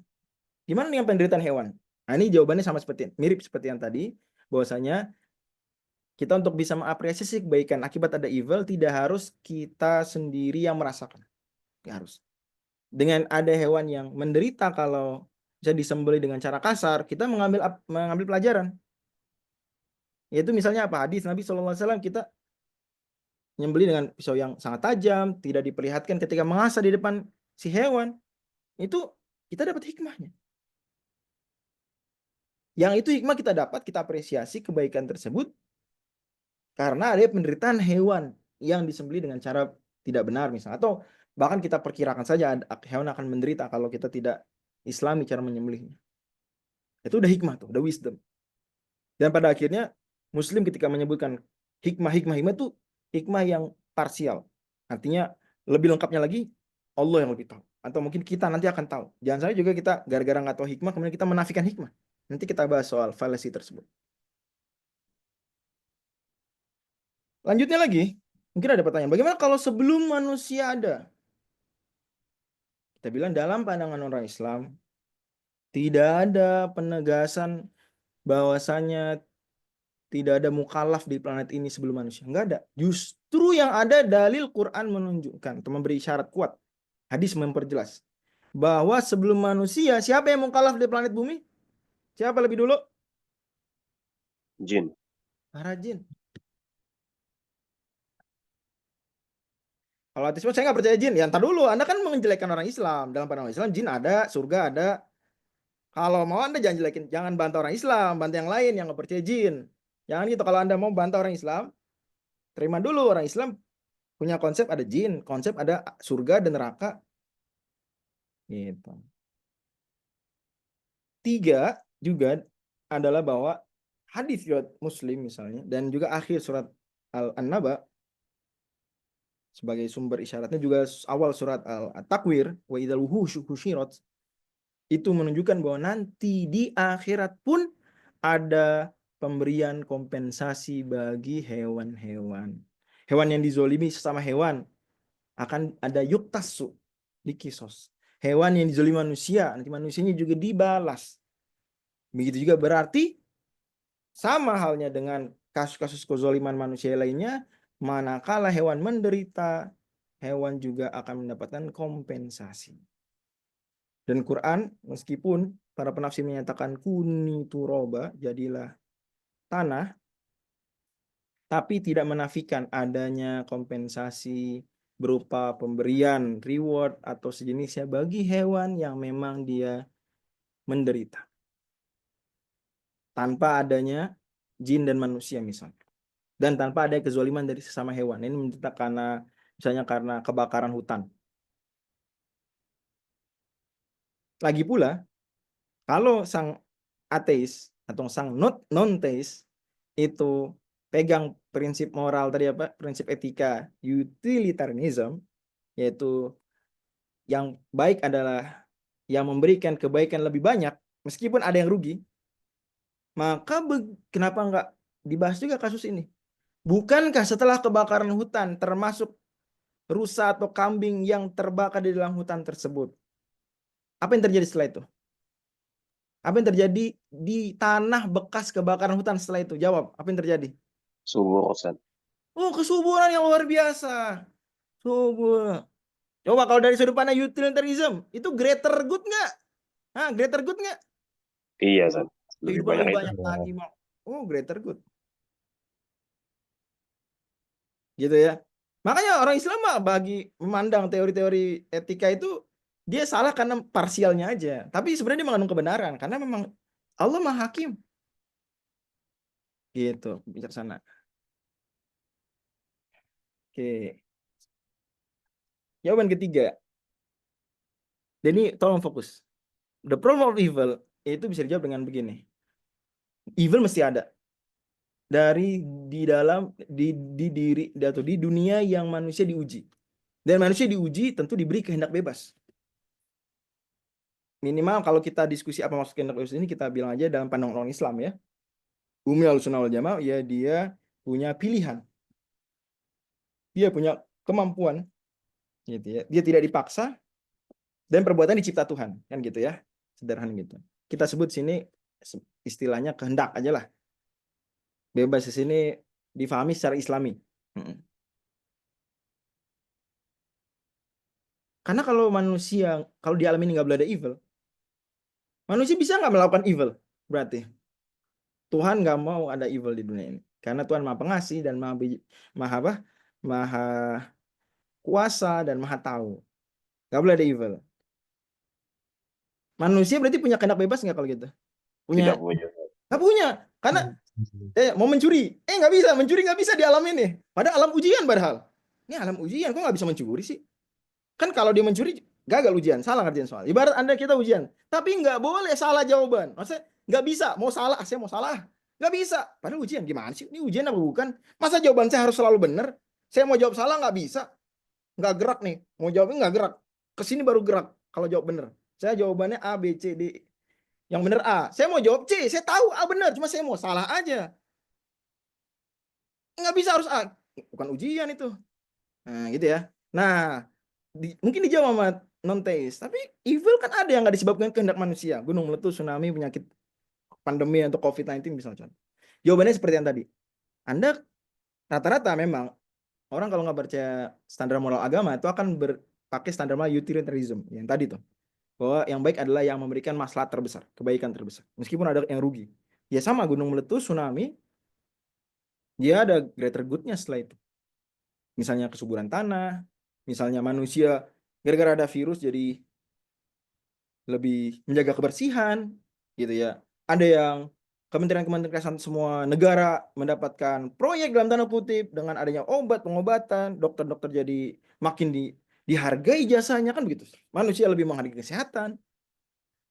gimana dengan penderitaan hewan? Nah, ini jawabannya mirip seperti yang tadi, bahwasanya kita untuk bisa mengapresiasi kebaikan akibat ada evil tidak harus kita sendiri yang merasakan. Tidak harus. Dengan ada hewan yang menderita kalau bisa disembelih dengan cara kasar, kita mengambil pelajaran. Yaitu misalnya apa? Hadis Nabi SAW, kita menyembelih dengan pisau yang sangat tajam, tidak diperlihatkan ketika mengasah di depan si hewan. Itu kita dapat hikmahnya. Yang itu hikmah kita dapat, kita apresiasi kebaikan tersebut karena ada penderitaan hewan yang disembelih dengan cara tidak benar misalnya. Atau bahkan kita perkirakan saja hewan akan menderita kalau kita tidak islami cara menyembelihnya. Itu udah hikmah tuh, udah wisdom. Dan pada akhirnya Muslim ketika menyebutkan hikmah itu hikmah yang parsial. Artinya lebih lengkapnya lagi Allah yang lebih tahu. Atau mungkin kita nanti akan tahu. Jangan sampai juga kita gara-gara nggak tahu hikmah kemudian kita menafikan hikmah. Nanti kita bahas soal fallacy tersebut. Lanjutnya lagi, mungkin ada pertanyaan. Bagaimana kalau sebelum manusia ada? Kita bilang dalam pandangan orang Islam tidak ada penegasan bahwasanya tidak ada mukallaf di planet ini sebelum manusia. Enggak ada. Justru yang ada dalil Quran menunjukkan atau memberi isyarat kuat. Hadis memperjelas bahwa sebelum manusia siapa yang mukallaf di planet bumi? Siapa lebih dulu? Jin. Para jin. Kalau ateisme saya nggak percaya jin. Ya, entar dulu. Anda kan menjelekkan orang Islam. Dalam pandangan Islam jin ada, surga ada. Kalau mau Anda jangan jelekin, jangan bantah orang Islam, bantah yang lain yang nggak percaya jin. Jangan gitu. Kalau Anda mau bantah orang Islam, terima dulu orang Islam punya konsep ada jin, konsep ada surga dan neraka. Gitu. 3 juga adalah bahwa hadis riwayat Muslim misalnya, dan juga akhir surat An-Naba sebagai sumber isyaratnya, juga awal surat At-Takwir, wa idzal wuhusyu husyirat, itu menunjukkan bahwa nanti di akhirat pun ada pemberian kompensasi bagi hewan-hewan. Hewan yang dizolimi sesama hewan akan ada yuktasu, dikisos. Hewan yang dizolimi manusia, nanti manusianya juga dibalas. Begitu juga berarti sama halnya dengan kasus-kasus kezoliman manusia lainnya, manakala hewan menderita, hewan juga akan mendapatkan kompensasi. Dan Quran, meskipun para penafsir menyatakan kuni turoba, jadilah tanah, tapi tidak menafikan adanya kompensasi berupa pemberian reward atau sejenisnya bagi hewan yang memang dia menderita. Tanpa adanya jin dan manusia misalnya. Dan tanpa ada kezaliman dari sesama hewan. Ini menderita karena misalnya karena kebakaran hutan. Lagi pula, kalau sang ateis atau sang non-teis itu pegang prinsip moral tadi apa? Prinsip etika utilitarianism, yaitu yang baik adalah yang memberikan kebaikan lebih banyak meskipun ada yang rugi. Maka kenapa enggak dibahas juga kasus ini? Bukankah setelah kebakaran hutan termasuk rusa atau kambing yang terbakar di dalam hutan tersebut, apa yang terjadi setelah itu? Apa yang terjadi di tanah bekas kebakaran hutan setelah itu? Jawab, apa yang terjadi? Subur, Ustaz. Oh, kesuburan yang luar biasa. Subur. Coba kalau dari sudut pandang utilitarianism, itu greater good nggak? Hah, greater good nggak? Iya, Ustaz. Lebih Kehidupan lebih banyak itu. banyak lagi, mau. Oh, greater good. Gitu ya. Makanya orang Islam mah bagi memandang teori-teori etika itu dia salah karena parsialnya aja. Tapi sebenarnya dia mengandung kebenaran karena memang Allah Maha Hakim. Gitu, bijaksana. Oke. Jawaban ketiga. Dan ini tolong fokus. The problem of evil itu bisa dijawab dengan begini. Evil mesti ada. Dari di dalam di diri atau di dunia yang manusia diuji. Dan manusia diuji tentu diberi kehendak bebas. Minimal kalau kita diskusi apa maksud kehendak bebas ini, kita bilang aja dalam pandangan orang Islam ya. Umi al-sunnah wal jamaah ya, dia punya pilihan. Dia punya kemampuan gitu ya. Dia tidak dipaksa dan perbuatan dicipta Tuhan, kan gitu ya. Sederhana gitu. Kita sebut sini istilahnya kehendak aja lah. Bebas di sini difahami secara Islami. Karena kalau manusia, kalau di alam ini nggak boleh ada evil, manusia bisa nggak melakukan evil? Berarti Tuhan nggak mau ada evil di dunia ini. Karena Tuhan Maha Pengasih dan Maha kuasa dan Maha tahu. Nggak boleh ada evil. Manusia berarti punya kehendak bebas nggak kalau gitu? Tidak Punya? punya. Nggak punya. Karena mau mencuri, nggak bisa. Mencuri nggak bisa di alam ini. Pada alam ujian padahal. Ini alam ujian, kok nggak bisa mencuri sih? Kan kalau dia mencuri, gagal ujian, salah ngerjain soal. Ibarat Anda kita ujian, tapi nggak boleh salah jawaban. Maksudnya nggak bisa, mau salah, saya mau salah. Nggak bisa. Padahal ujian, gimana sih? Ini ujian apa bukan? Masa jawaban saya harus selalu benar? Saya mau jawab salah nggak bisa. Nggak gerak nih. Mau jawabnya nggak gerak. Kesini baru gerak kalau jawab benar. Saya jawabannya A, B, C, D. Yang benar A. Saya mau jawab C. Saya tahu A benar, cuma saya mau salah aja. Nggak bisa, harus A. Bukan ujian itu. Nah, gitu ya. Nah, mungkin dijawab sama non-teis, tapi evil kan ada yang nggak disebabkan kehendak manusia. Gunung meletus, tsunami, penyakit pandemi atau COVID-19 misalnya. Jawabannya seperti yang tadi. Anda rata-rata memang orang kalau nggak percaya standar moral agama itu akan pakai standar moral utilitarianism yang tadi tuh. Bahwa yang baik adalah yang memberikan maslahat terbesar, kebaikan terbesar. Meskipun ada yang rugi. Ya sama, gunung meletus, tsunami, dia ada greater good-nya setelah itu. Misalnya kesuburan tanah, misalnya manusia gara-gara ada virus jadi lebih menjaga kebersihan gitu ya. Ada yang kementerian-kementerian semua negara mendapatkan proyek dalam tanda kutip dengan adanya obat, pengobatan, dokter-dokter jadi makin dihargai jasanya, kan begitu. Manusia lebih menghargai kesehatan.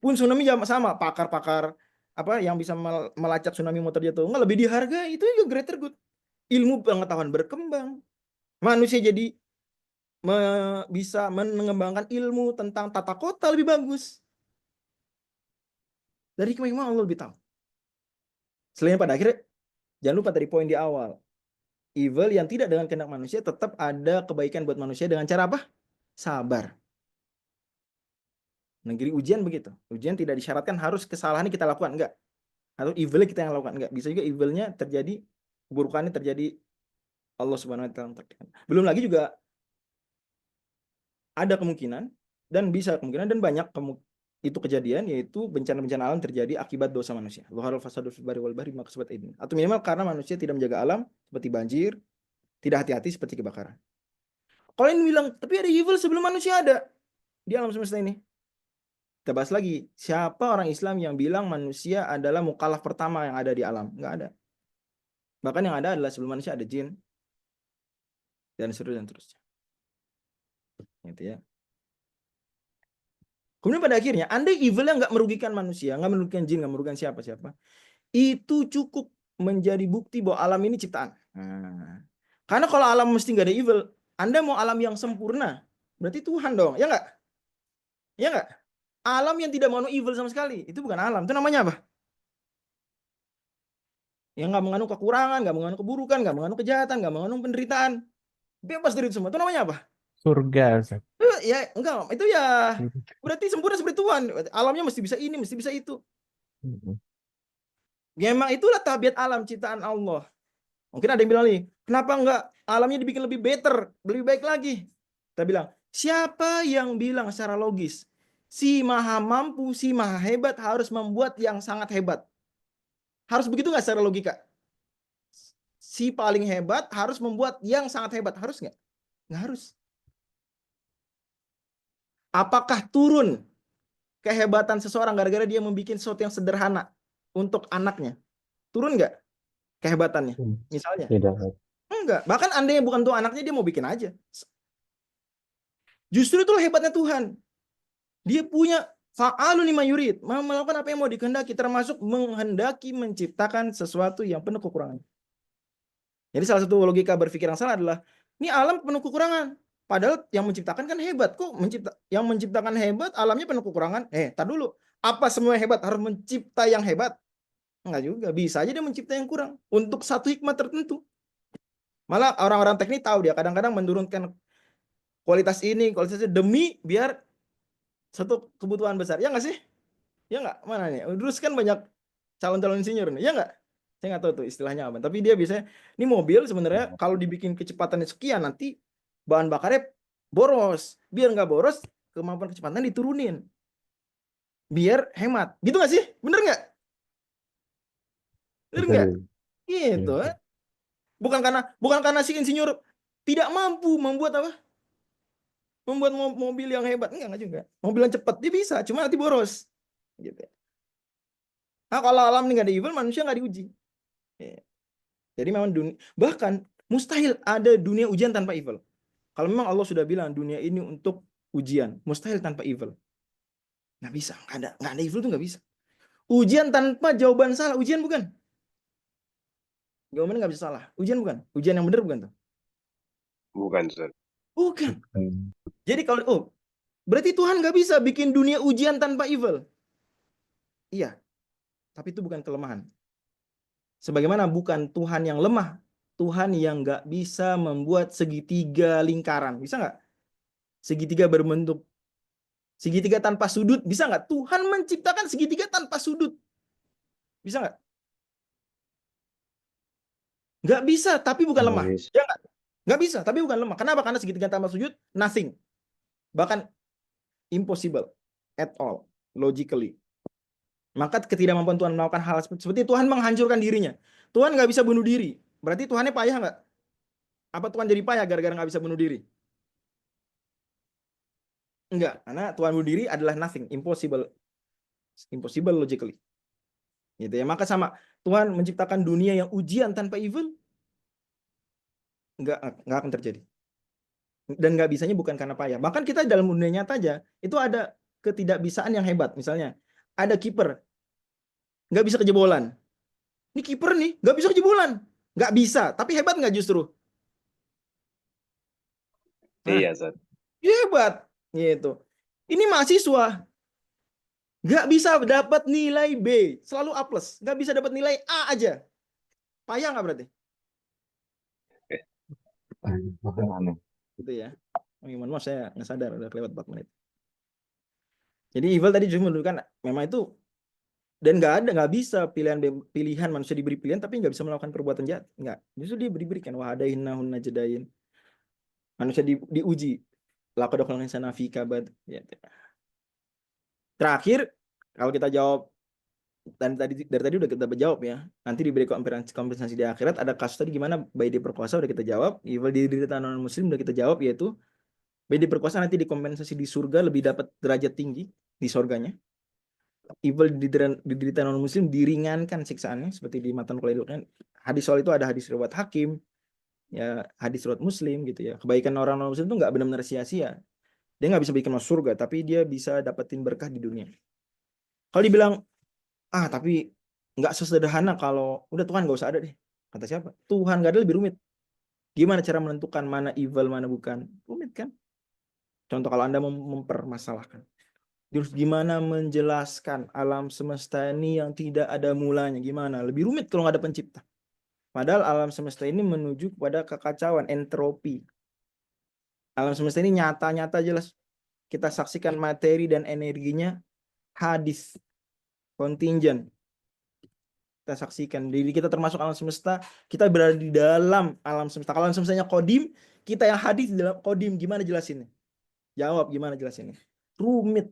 Pun tsunami sama, pakar-pakar yang bisa melacak tsunami mau terjatuh, nggak lebih dihargai, itu juga greater good. Ilmu pengetahuan berkembang, manusia jadi bisa mengembangkan ilmu tentang tata kota lebih bagus. Dari hikmah Allah lebih tahu. Selain pada akhirnya, jangan lupa dari poin di awal, evil yang tidak dengan kehendak manusia, tetap ada kebaikan buat manusia dengan cara apa? Sabar. Negeri ujian begitu. Ujian tidak disyaratkan harus kesalahannya kita lakukan, enggak. Atau evilnya kita yang lakukan, enggak. Bisa juga evilnya terjadi, keburukannya terjadi Allah Subhanahu wa taala. Belum lagi juga ada kemungkinan dan bisa kemungkinan dan banyak itu kejadian, yaitu bencana-bencana alam terjadi akibat dosa manusia. Zuharul fasadu fil barri wal bahri maksud ini. Atau minimal karena manusia tidak menjaga alam seperti banjir, tidak hati-hati seperti kebakaran. Kalau ini bilang, tapi ada evil sebelum manusia ada di alam semesta ini. Kita bahas lagi, siapa orang Islam yang bilang manusia adalah mukallaf pertama yang ada di alam? Nggak ada. Bahkan yang ada adalah sebelum manusia ada jin dan seterusnya. Gitu ya. Kemudian pada akhirnya, andai evilnya nggak merugikan manusia, nggak merugikan jin, nggak merugikan siapa-siapa, itu cukup menjadi bukti bahwa alam ini ciptaan. Nah, karena kalau alam mesti nggak ada evil, Anda mau alam yang sempurna, berarti Tuhan dong, ya nggak? Ya nggak? Alam yang tidak mengandung evil sama sekali, itu bukan alam. Itu namanya apa? Yang nggak mengandung kekurangan, nggak mengandung keburukan, nggak mengandung kejahatan, nggak mengandung penderitaan, bebas dari itu semua. Itu namanya apa? Surga, Ustaz. Ya enggak, itu ya berarti sempurna seperti Tuhan. Alamnya mesti bisa ini, mesti bisa itu. Memang itulah tabiat alam ciptaan Allah. Mungkin ada yang bilang nih, kenapa enggak alamnya dibikin lebih better, lebih baik lagi? Kita bilang, siapa yang bilang secara logis, si maha mampu, si maha hebat harus membuat yang sangat hebat? Harus begitu nggak secara logika? Si paling hebat harus membuat yang sangat hebat, harus nggak? Nggak harus. Apakah turun kehebatan seseorang gara-gara dia membuat sesuatu yang sederhana untuk anaknya? Turun nggak kehebatannya? Misalnya. Tidak. Enggak. Bahkan andai bukan tuh anaknya, dia mau bikin aja. Justru itulah hebatnya Tuhan. Dia punya fa'alun lima yurid, melakukan apa yang mau dikehendaki, termasuk menghendaki menciptakan sesuatu yang penuh kekurangan. Jadi salah satu logika berpikir yang salah adalah, ini alam penuh kekurangan. Padahal yang menciptakan kan hebat. Kok yang menciptakan hebat, alamnya penuh kekurangan? Tar dulu. Apa semua hebat harus mencipta yang hebat? Enggak juga. Bisa aja dia mencipta yang kurang. Untuk satu hikmah tertentu. Malah orang-orang teknik tahu dia kadang-kadang menurunkan kualitas ini, kualitas itu demi biar satu kebutuhan besar. Ya nggak sih? Ya nggak? Mana nih? Terus kan banyak calon-calon insinyur nih. Ya nggak? Saya nggak tahu tuh istilahnya apa. Tapi dia biasanya, ini mobil sebenarnya kalau dibikin kecepatannya sekian, nanti bahan bakarnya boros. Biar nggak boros, kemampuan kecepatan diturunin. Biar hemat. Gitu nggak sih? Bener nggak? Bener nggak? Gitu. Bukan karena si insinyur tidak mampu membuat apa? Membuat mobil yang hebat. Enggak juga. Mobil yang cepat dia bisa, cuma nanti boros. Gitu. Nah, kalau alam ini nggak ada evil, manusia nggak diuji. Jadi memang bahkan mustahil ada dunia ujian tanpa evil. Kalau memang Allah sudah bilang dunia ini untuk ujian, mustahil tanpa evil. Nggak bisa, nggak ada evil tuh nggak bisa. Ujian tanpa jawaban salah, ujian bukan? Jawabannya nggak bisa salah. Ujian bukan? Ujian yang benar bukan tuh? Bukan, Ustaz. Bukan. Jadi kalau berarti Tuhan nggak bisa bikin dunia ujian tanpa evil. Iya, tapi itu bukan kelemahan. Sebagaimana bukan Tuhan yang lemah, Tuhan yang nggak bisa membuat segitiga lingkaran. Bisa nggak? Segitiga berbentuk segitiga tanpa sudut. Bisa nggak? Tuhan menciptakan segitiga tanpa sudut. Bisa nggak? Nggak bisa, tapi bukan lemah. Ya nggak? Nggak bisa, tapi bukan lemah. Kenapa? Karena segitiga tanpa sudut, nothing. Bahkan impossible at all, logically. Maka ketidakmampuan Tuhan melakukan hal seperti Tuhan menghancurkan dirinya. Tuhan nggak bisa bunuh diri. Berarti Tuhannya payah nggak? Apa Tuhan jadi payah gara-gara nggak bisa bunuh diri? Enggak, karena Tuhan bunuh diri adalah nothing, impossible logically. Gitu ya. Maka sama Tuhan menciptakan dunia yang ujian tanpa evil, nggak akan terjadi. Dan nggak bisanya bukan karena payah. Bahkan kita dalam dunia nyata aja itu ada ketidakbisaan yang hebat. Misalnya ada kiper nggak bisa kejebolan. Ini kiper nih, nggak bisa kejebolan. Nggak bisa, tapi hebat nggak justru? Hah? Iya, Ustaz. Hebat. Gitu. Ini mahasiswa, nggak bisa dapat nilai B, selalu A+. Nggak bisa dapat nilai A aja. Payah nggak berarti? Makin aneh. Gitu ya. Oh, mohon maaf, saya nggak sadar, udah lewat 4 menit. Jadi evil tadi cuma menunjukkan memang itu, dan nggak bisa pilihan manusia diberi pilihan tapi nggak bisa melakukan perbuatan jahat, nggak, justru dia diberikan wahadainahun najdain, manusia diuji laqad khalaqnal insana fi kabad. Ya. Terakhir kalau kita jawab, dan dari tadi udah kita jawab ya, nanti diberi kompensasi di akhirat. Ada kasus tadi gimana bayi diperkosa udah kita jawab, evil diderita non muslim udah kita jawab, yaitu bayi diperkosa nanti dikompensasi di surga, lebih dapat derajat tinggi di surganya. Evil diderita non muslim diringankan siksaannya seperti di matan kuliah kan. Hadis soal itu ada hadis riwayat Hakim, ya hadis riwayat Muslim gitu ya. Kebaikan orang non muslim itu nggak benar-benar sia-sia. Dia nggak bisa bikin masuk surga, tapi dia bisa dapetin berkah di dunia. Kalau dibilang tapi nggak sesederhana kalau udah Tuhan nggak usah ada deh. Kata siapa? Tuhan nggak ada lebih rumit. Gimana cara menentukan mana evil mana bukan? Rumit kan? Contoh kalau Anda mempermasalahkan. Terus gimana menjelaskan alam semesta ini yang tidak ada mulanya? Gimana? Lebih rumit kalau nggak ada pencipta. Padahal alam semesta ini menuju kepada kekacauan, entropi. Alam semesta ini nyata-nyata jelas. Kita saksikan materi dan energinya hadis, kontingent. Kita saksikan. Diri kita termasuk alam semesta. Kita berada di dalam alam semesta. Kalau alam semestanya kodim, kita yang hadis di dalam kodim. Gimana jelasinnya? Jawab gimana jelasinnya? Rumit.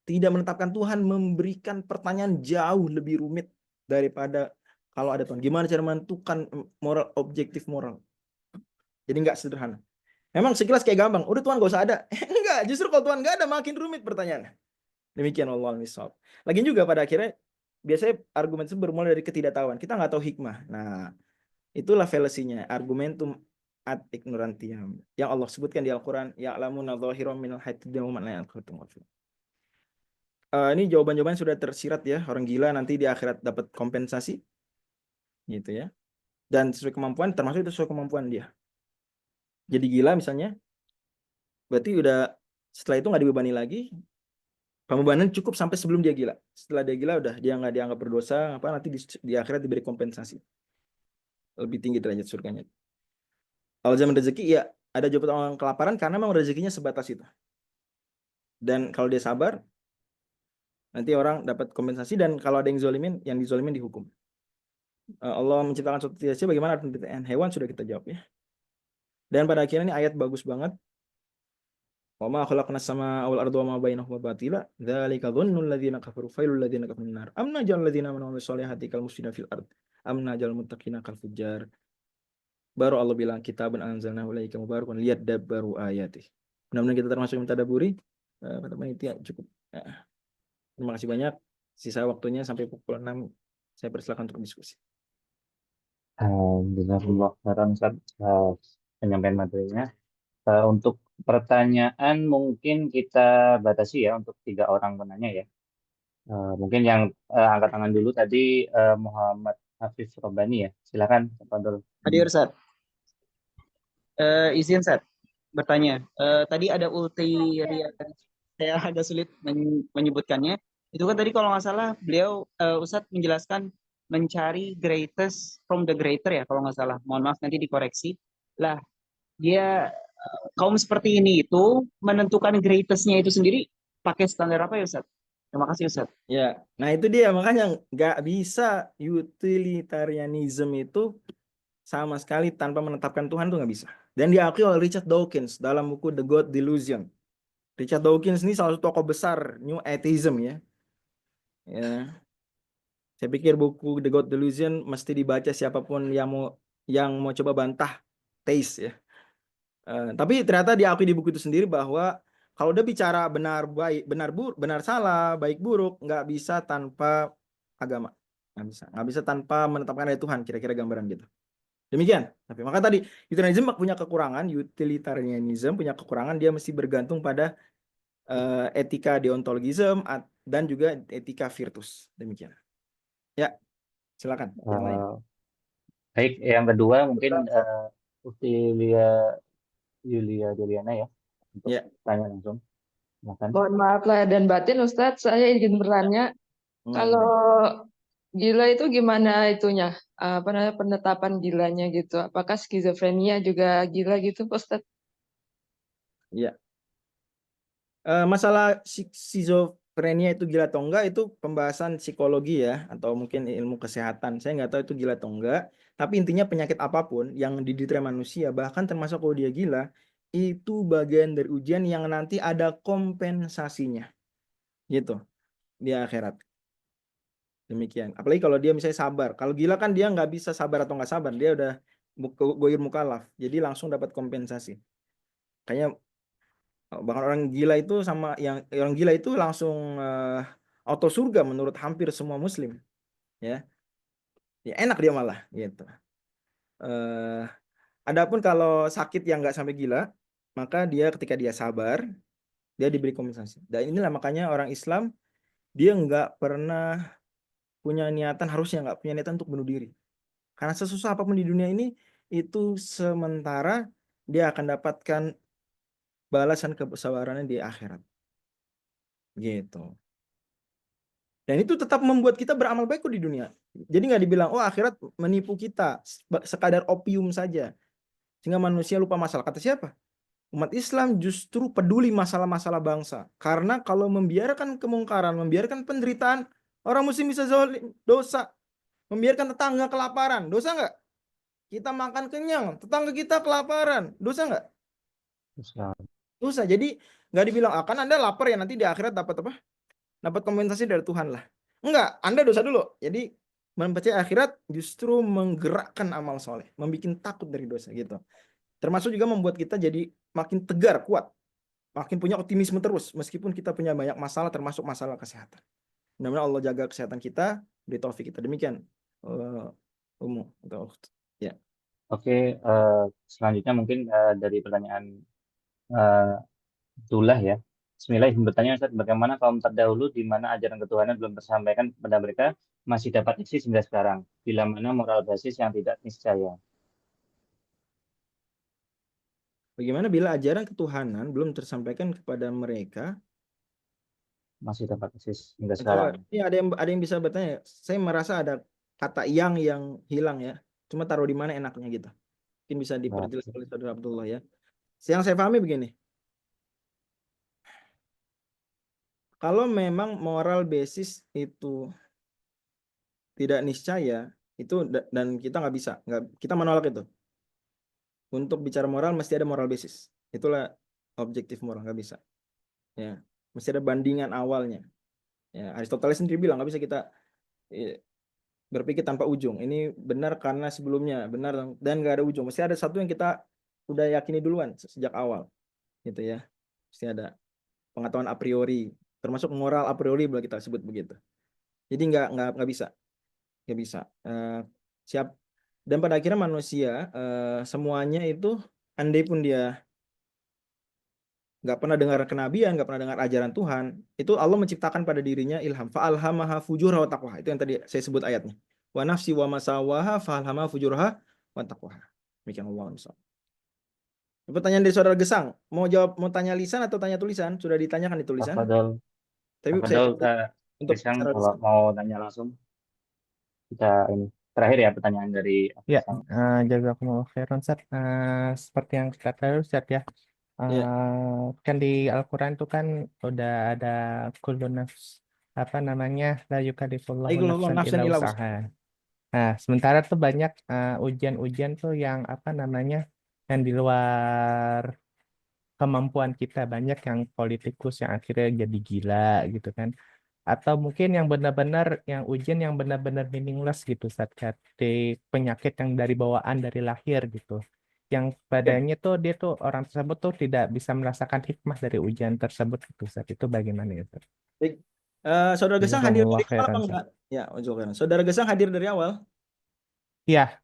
Tidak menetapkan Tuhan memberikan pertanyaan jauh lebih rumit daripada kalau ada Tuhan. Gimana cara menentukan moral, objektif moral? Jadi nggak sederhana. Memang sekilas kayak gampang. Udah Tuhan nggak usah ada. Enggak, justru kalau Tuhan nggak ada makin rumit pertanyaannya. Demikian Allah misal. Lagi juga pada akhirnya biasanya argumen itu bermula dari ketidaktahuan. Kita nggak tahu hikmah. Nah, itulah fallacy-nya. Argumentum ad ignorantiam. Yang Allah sebutkan di Al-Quran. Ya'lamuna dhahiran minal hayatid dunya wa ma la ya'lamun. Ini jawaban-jawaban sudah tersirat ya. Orang gila nanti di akhirat dapat kompensasi. Gitu ya. Dan sesuai kemampuan, termasuk itu sesuai kemampuan dia. Jadi gila misalnya, berarti udah setelah itu nggak dibebani lagi. Pembebanan cukup sampai sebelum dia gila. Setelah dia gila udah dia nggak dianggap berdosa, nanti di akhirat diberi kompensasi. Lebih tinggi derajat surganya. Kalau zaman rezeki ya ada jawab orang kelaparan karena memang rezekinya sebatas itu. Dan kalau dia sabar, nanti orang dapat kompensasi, dan kalau ada yang dizolimin dihukum. Allah menciptakan suatu sia-sia, bagaimana penciptaan hewan sudah kita jawab ya. Dan pada akhirnya ini ayat bagus banget. Wa ma khalaqnas samaa wal arda wa ma bainahuma batila dzalika dhannul ladzina kafaru failul ladzina kafaru minar am najal ladzina amanu wa sholihati kal mufsidina fil ard am najal muttaqina kal fujjar. Baru Allah bilang kitabun anzalnahu ilaika mubarakun liyadabbaru ayatih. Mudah-mudahan kita termasuk yang mentadaburi. Pada panitia cukup. Terima kasih banyak. Sisa waktunya sampai pukul 6 saya persilakan untuk diskusi. Jazakumullah khairan Ustaz, penyampaian materinya. Untuk pertanyaan mungkin kita batasi ya untuk 3 orang penanya ya. Mungkin yang angkat tangan dulu tadi Muhammad Hafiz Robani ya. Silakan Fadol. Hadir Ustaz. Izin Ustaz bertanya. Tadi ada ulterior, saya agak sulit menyebutkannya. Itu kan tadi kalau nggak salah beliau Ustaz menjelaskan mencari greatest from the greater ya kalau nggak salah. Mohon maaf nanti dikoreksi. Lah dia kaum seperti ini itu menentukan greatest-nya itu sendiri pakai standar apa ya Ustaz? Terima kasih Ustaz. Ya, nah itu dia makanya nggak bisa utilitarianism itu sama sekali tanpa menetapkan Tuhan tuh nggak bisa. Dan diakui oleh Richard Dawkins dalam buku The God Delusion. Richard Dawkins ini salah satu tokoh besar New Atheism ya. Saya pikir buku The God Delusion mesti dibaca siapapun yang mau coba bantah teis ya. Tapi ternyata diakui di buku itu sendiri bahwa kalau udah bicara benar salah, baik buruk, nggak bisa tanpa agama, nggak bisa tanpa menetapkan ada Tuhan, kira-kira gambaran gitu. Demikian. Tapi maka tadi utilitarianism punya kekurangan, dia mesti bergantung pada etika deontologism dan juga etika virtus. Demikian. Ya, silakan yang lain. Baik, yang kedua mungkin Ukti Yulia Deliana ya untuk Ya. tanya langsung. Silakan. Mohon maaf lahir dan batin Ustadz, saya izin bertanya. Kalau gila itu gimana itunya? Apa namanya penetapan gilanya gitu? Apakah skizofrenia juga gila gitu, Ustadz? Ya. Masalah skizofrenia itu gila atau enggak itu pembahasan psikologi ya, atau mungkin ilmu kesehatan. Saya nggak tahu itu gila atau enggak. Tapi intinya penyakit apapun yang diderita manusia, bahkan termasuk kalau dia gila, itu bagian dari ujian yang nanti ada kompensasinya, gitu di akhirat. Demikian. Apalagi kalau dia misalnya sabar. Kalau gila kan dia nggak bisa sabar atau nggak sabar, dia udah goir mukalaf, jadi langsung dapat kompensasi. Kayaknya bahkan orang gila itu sama yang orang gila itu langsung auto surga menurut hampir semua muslim, ya enak dia malah gitu. Adapun kalau sakit yang nggak sampai gila, maka dia ketika dia sabar dia diberi kompensasi. Dan inilah makanya orang Islam dia nggak pernah punya niatan, harusnya nggak punya niatan untuk bunuh diri, karena sesusah apapun di dunia ini itu sementara, dia akan dapatkan balasan kesabarannya di akhirat, gitu. Dan itu tetap membuat kita beramal baik di dunia. Jadi nggak dibilang, oh akhirat menipu kita, sekadar opium saja. Sehingga manusia lupa masalah. Kata siapa? Umat Islam justru peduli masalah-masalah bangsa. Karena kalau membiarkan kemungkaran, membiarkan penderitaan, orang muslim bisa zalim, dosa. Membiarkan tetangga kelaparan, dosa nggak? Kita makan kenyang, tetangga kita kelaparan, dosa nggak? Dosa. Jadi nggak dibilang, akan Anda lapar ya nanti di akhirat dapat apa? Dapat kompensasi dari Tuhan lah. Enggak, Anda dosa dulu. Jadi mempercayai akhirat justru menggerakkan amal soleh, membuat takut dari dosa gitu. Termasuk juga membuat kita jadi makin tegar, kuat, makin punya optimisme terus meskipun kita punya banyak masalah, termasuk masalah kesehatan. Mudah-mudahan Allah jaga kesehatan kita, beri taufik kita. Demikian ya. Oke, selanjutnya mungkin dari pertanyaan Dullah ya. Bismillah, izin bertanya Ustaz, bagaimana kaum terdahulu di mana ajaran ketuhanan belum tersampaikan kepada mereka masih dapat eksis hingga sekarang, bila mana moral basis yang tidak niscaya. Bagaimana bila ajaran ketuhanan belum tersampaikan kepada mereka masih dapat eksis hingga sekarang? Ini ada yang bisa bertanya. Saya merasa ada kata yang hilang ya. Cuma taruh di mana enaknya gitu. Mungkin bisa diperjelas oleh Saudara Abdullah ya. Yang saya pahami begini. Kalau memang moral basis itu tidak niscaya, itu dan kita nggak bisa, kita menolak itu. Untuk bicara moral mesti ada moral basis. Itulah objektif moral, nggak bisa. Ya, mesti ada bandingan awalnya. Ya, Aristoteles sendiri bilang nggak bisa kita berpikir tanpa ujung. Ini benar karena sebelumnya benar dan nggak ada ujung. Mesti ada satu yang kita udah yakini duluan sejak awal, gitu ya. Mesti ada pengetahuan a priori, termasuk moral a priori boleh kita sebut begitu. Jadi nggak bisa. Siap. Dan pada akhirnya manusia semuanya itu andai pun dia nggak pernah dengar kenabian, nggak pernah dengar ajaran Tuhan, itu Allah menciptakan pada dirinya ilham. Fa'alhamaha fujurha wa taqwaha. Itu yang tadi saya sebut ayatnya. Wa nafsi wa masawaha fa'alhamaha fujurha wa taqwaha. Demikian Allah. Pertanyaan dari Saudara Gesang, mau tanya lisan atau tanya tulisan? Sudah ditanyakan di tulisan. Tapi saya untuk kalau mau tanya langsung kita ini terakhir ya pertanyaan dari ya. Jazakumullah khairan Ustaz. Seperti yang kita tahu Ustaz ya. Kan di Al-Quran itu kan udah ada kullu nafs, apa namanya, la yukallifullahu nafsan illa wus'aha. Nah, sementara tuh banyak ujian-ujian tuh yang apa namanya, yang di luar kemampuan kita, banyak yang politikus yang akhirnya jadi gila gitu kan, atau mungkin yang benar-benar yang ujian yang benar-benar meaningless gitu, saat penyakit yang dari bawaan dari lahir gitu, yang padanya tuh dia tuh orang tersebut tuh tidak bisa merasakan hikmah dari ujian tersebut gitu, saat itu bagaimana ya? Baik. Saudara Gesang hadir dari awal apa enggak? Ya, Saudara Gesang hadir dari awal? Iya.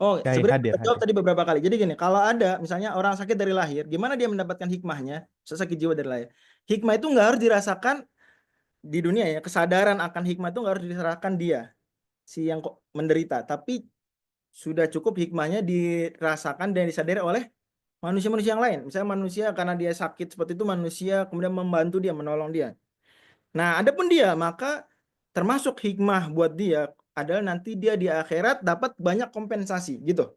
Oh, Kiai sebenarnya hadir, kita jawab hadir. tadi beberapa kali. Jadi gini, kalau ada misalnya orang sakit dari lahir, gimana dia mendapatkan hikmahnya? Sakit jiwa dari lahir. Hikmah itu nggak harus dirasakan di dunia ya. Kesadaran akan hikmah itu nggak harus dirasakan dia, si yang kok menderita. Tapi sudah cukup hikmahnya dirasakan dan disadari oleh manusia-manusia yang lain. Misalnya manusia karena dia sakit seperti itu, manusia kemudian membantu dia, menolong dia. Nah, adapun dia, maka termasuk hikmah buat dia adalah nanti dia di akhirat dapat banyak kompensasi gitu.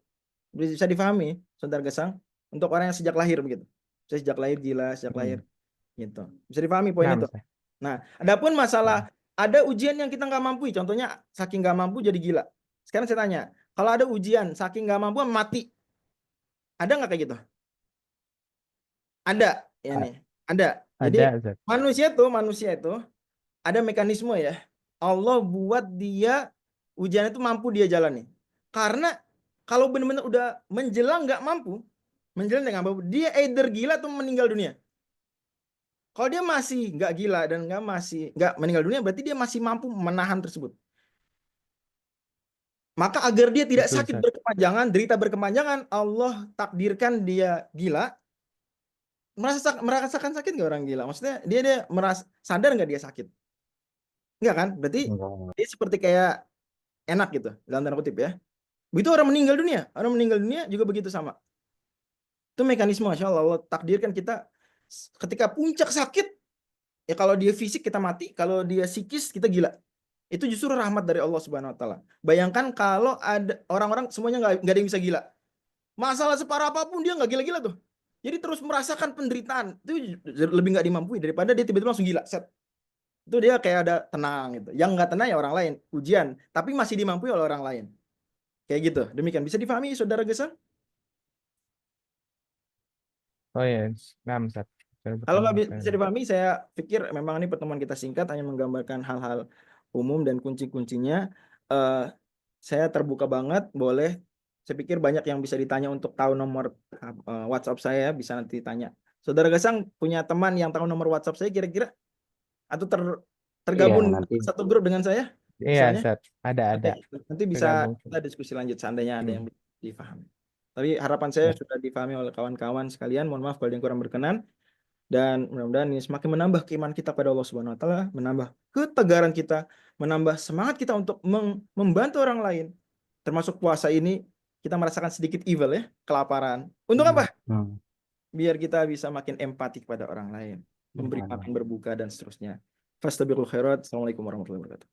Bisa difahami, Saudara Gesang, untuk orang yang sejak lahir begitu. Sejak lahir gila, sejak lahir gitu. Bisa difahami poin Nah, itu. Ustaz. Nah, adapun masalah ada ujian yang kita nggak mampu, contohnya saking nggak mampu jadi gila. Sekarang saya tanya, kalau ada ujian saking nggak mampu mati, ada nggak kayak gitu? Ada, ya nih, ada. Jadi Ada, Ustaz. manusia itu ada mekanisme ya. Allah buat dia ujian itu mampu dia jalani. Karena kalau benar-benar udah menjelang nggak mampu, dia either gila atau meninggal dunia. Kalau dia masih nggak gila dan nggak meninggal dunia, berarti dia masih mampu menahan tersebut. Maka agar dia tidak Betul, sakit Ustaz. berkepanjangan, derita berkepanjangan, Allah takdirkan dia gila. Merasakan sakit nggak orang gila? Maksudnya dia merasa sadar nggak dia sakit? Enggak kan? Berarti Enggak. dia seperti kayak enak gitu dalam tanda kutip ya. Begitu orang meninggal dunia juga begitu sama. Itu mekanisme Masya Allah takdirkan kita ketika puncak sakit, ya kalau dia fisik kita mati, kalau dia psikis kita gila. Itu justru rahmat dari Allah Subhanahu Wa Taala. Bayangkan kalau ada orang-orang semuanya nggak ada yang bisa gila. Masalah separah apapun dia nggak gila-gila tuh. Jadi terus merasakan penderitaan itu lebih nggak dimampui daripada dia tiba-tiba langsung gila. Set. Itu dia kayak ada tenang gitu. Yang nggak tenang ya orang lain, ujian, tapi masih dimampui oleh orang lain. Kayak gitu. Demikian bisa difahami Saudara Gesang? Oh ya, nah, Ustaz. Kalau nggak bisa dipahami, saya pikir memang ini pertemuan kita singkat hanya menggambarkan hal-hal umum dan kunci-kuncinya. Saya terbuka banget, boleh. Saya pikir banyak yang bisa ditanya untuk tahu nomor WhatsApp saya, bisa nanti tanya. Saudara Gesang punya teman yang tahu nomor WhatsApp saya kira-kira? Atau tergabung nanti. satu grup dengan saya? Iya, Misalnya? Ustaz. Ada. Nanti bisa Tergabung. kita diskusi lanjut seandainya ada yang difahami. Tapi harapan saya sudah difahami oleh kawan-kawan sekalian. Mohon maaf kalau ada yang kurang berkenan. Dan mudah-mudahan ini semakin menambah keimanan kita pada Allah Subhanahu Wa Taala, menambah ketegaran kita, menambah semangat kita untuk membantu orang lain. Termasuk puasa ini kita merasakan sedikit evil ya, kelaparan. Untuk apa? Biar kita bisa makin empati kepada orang lain, memberi makan berbuka dan seterusnya. Fastabiqul khairat. Assalamualaikum warahmatullahi wabarakatuh.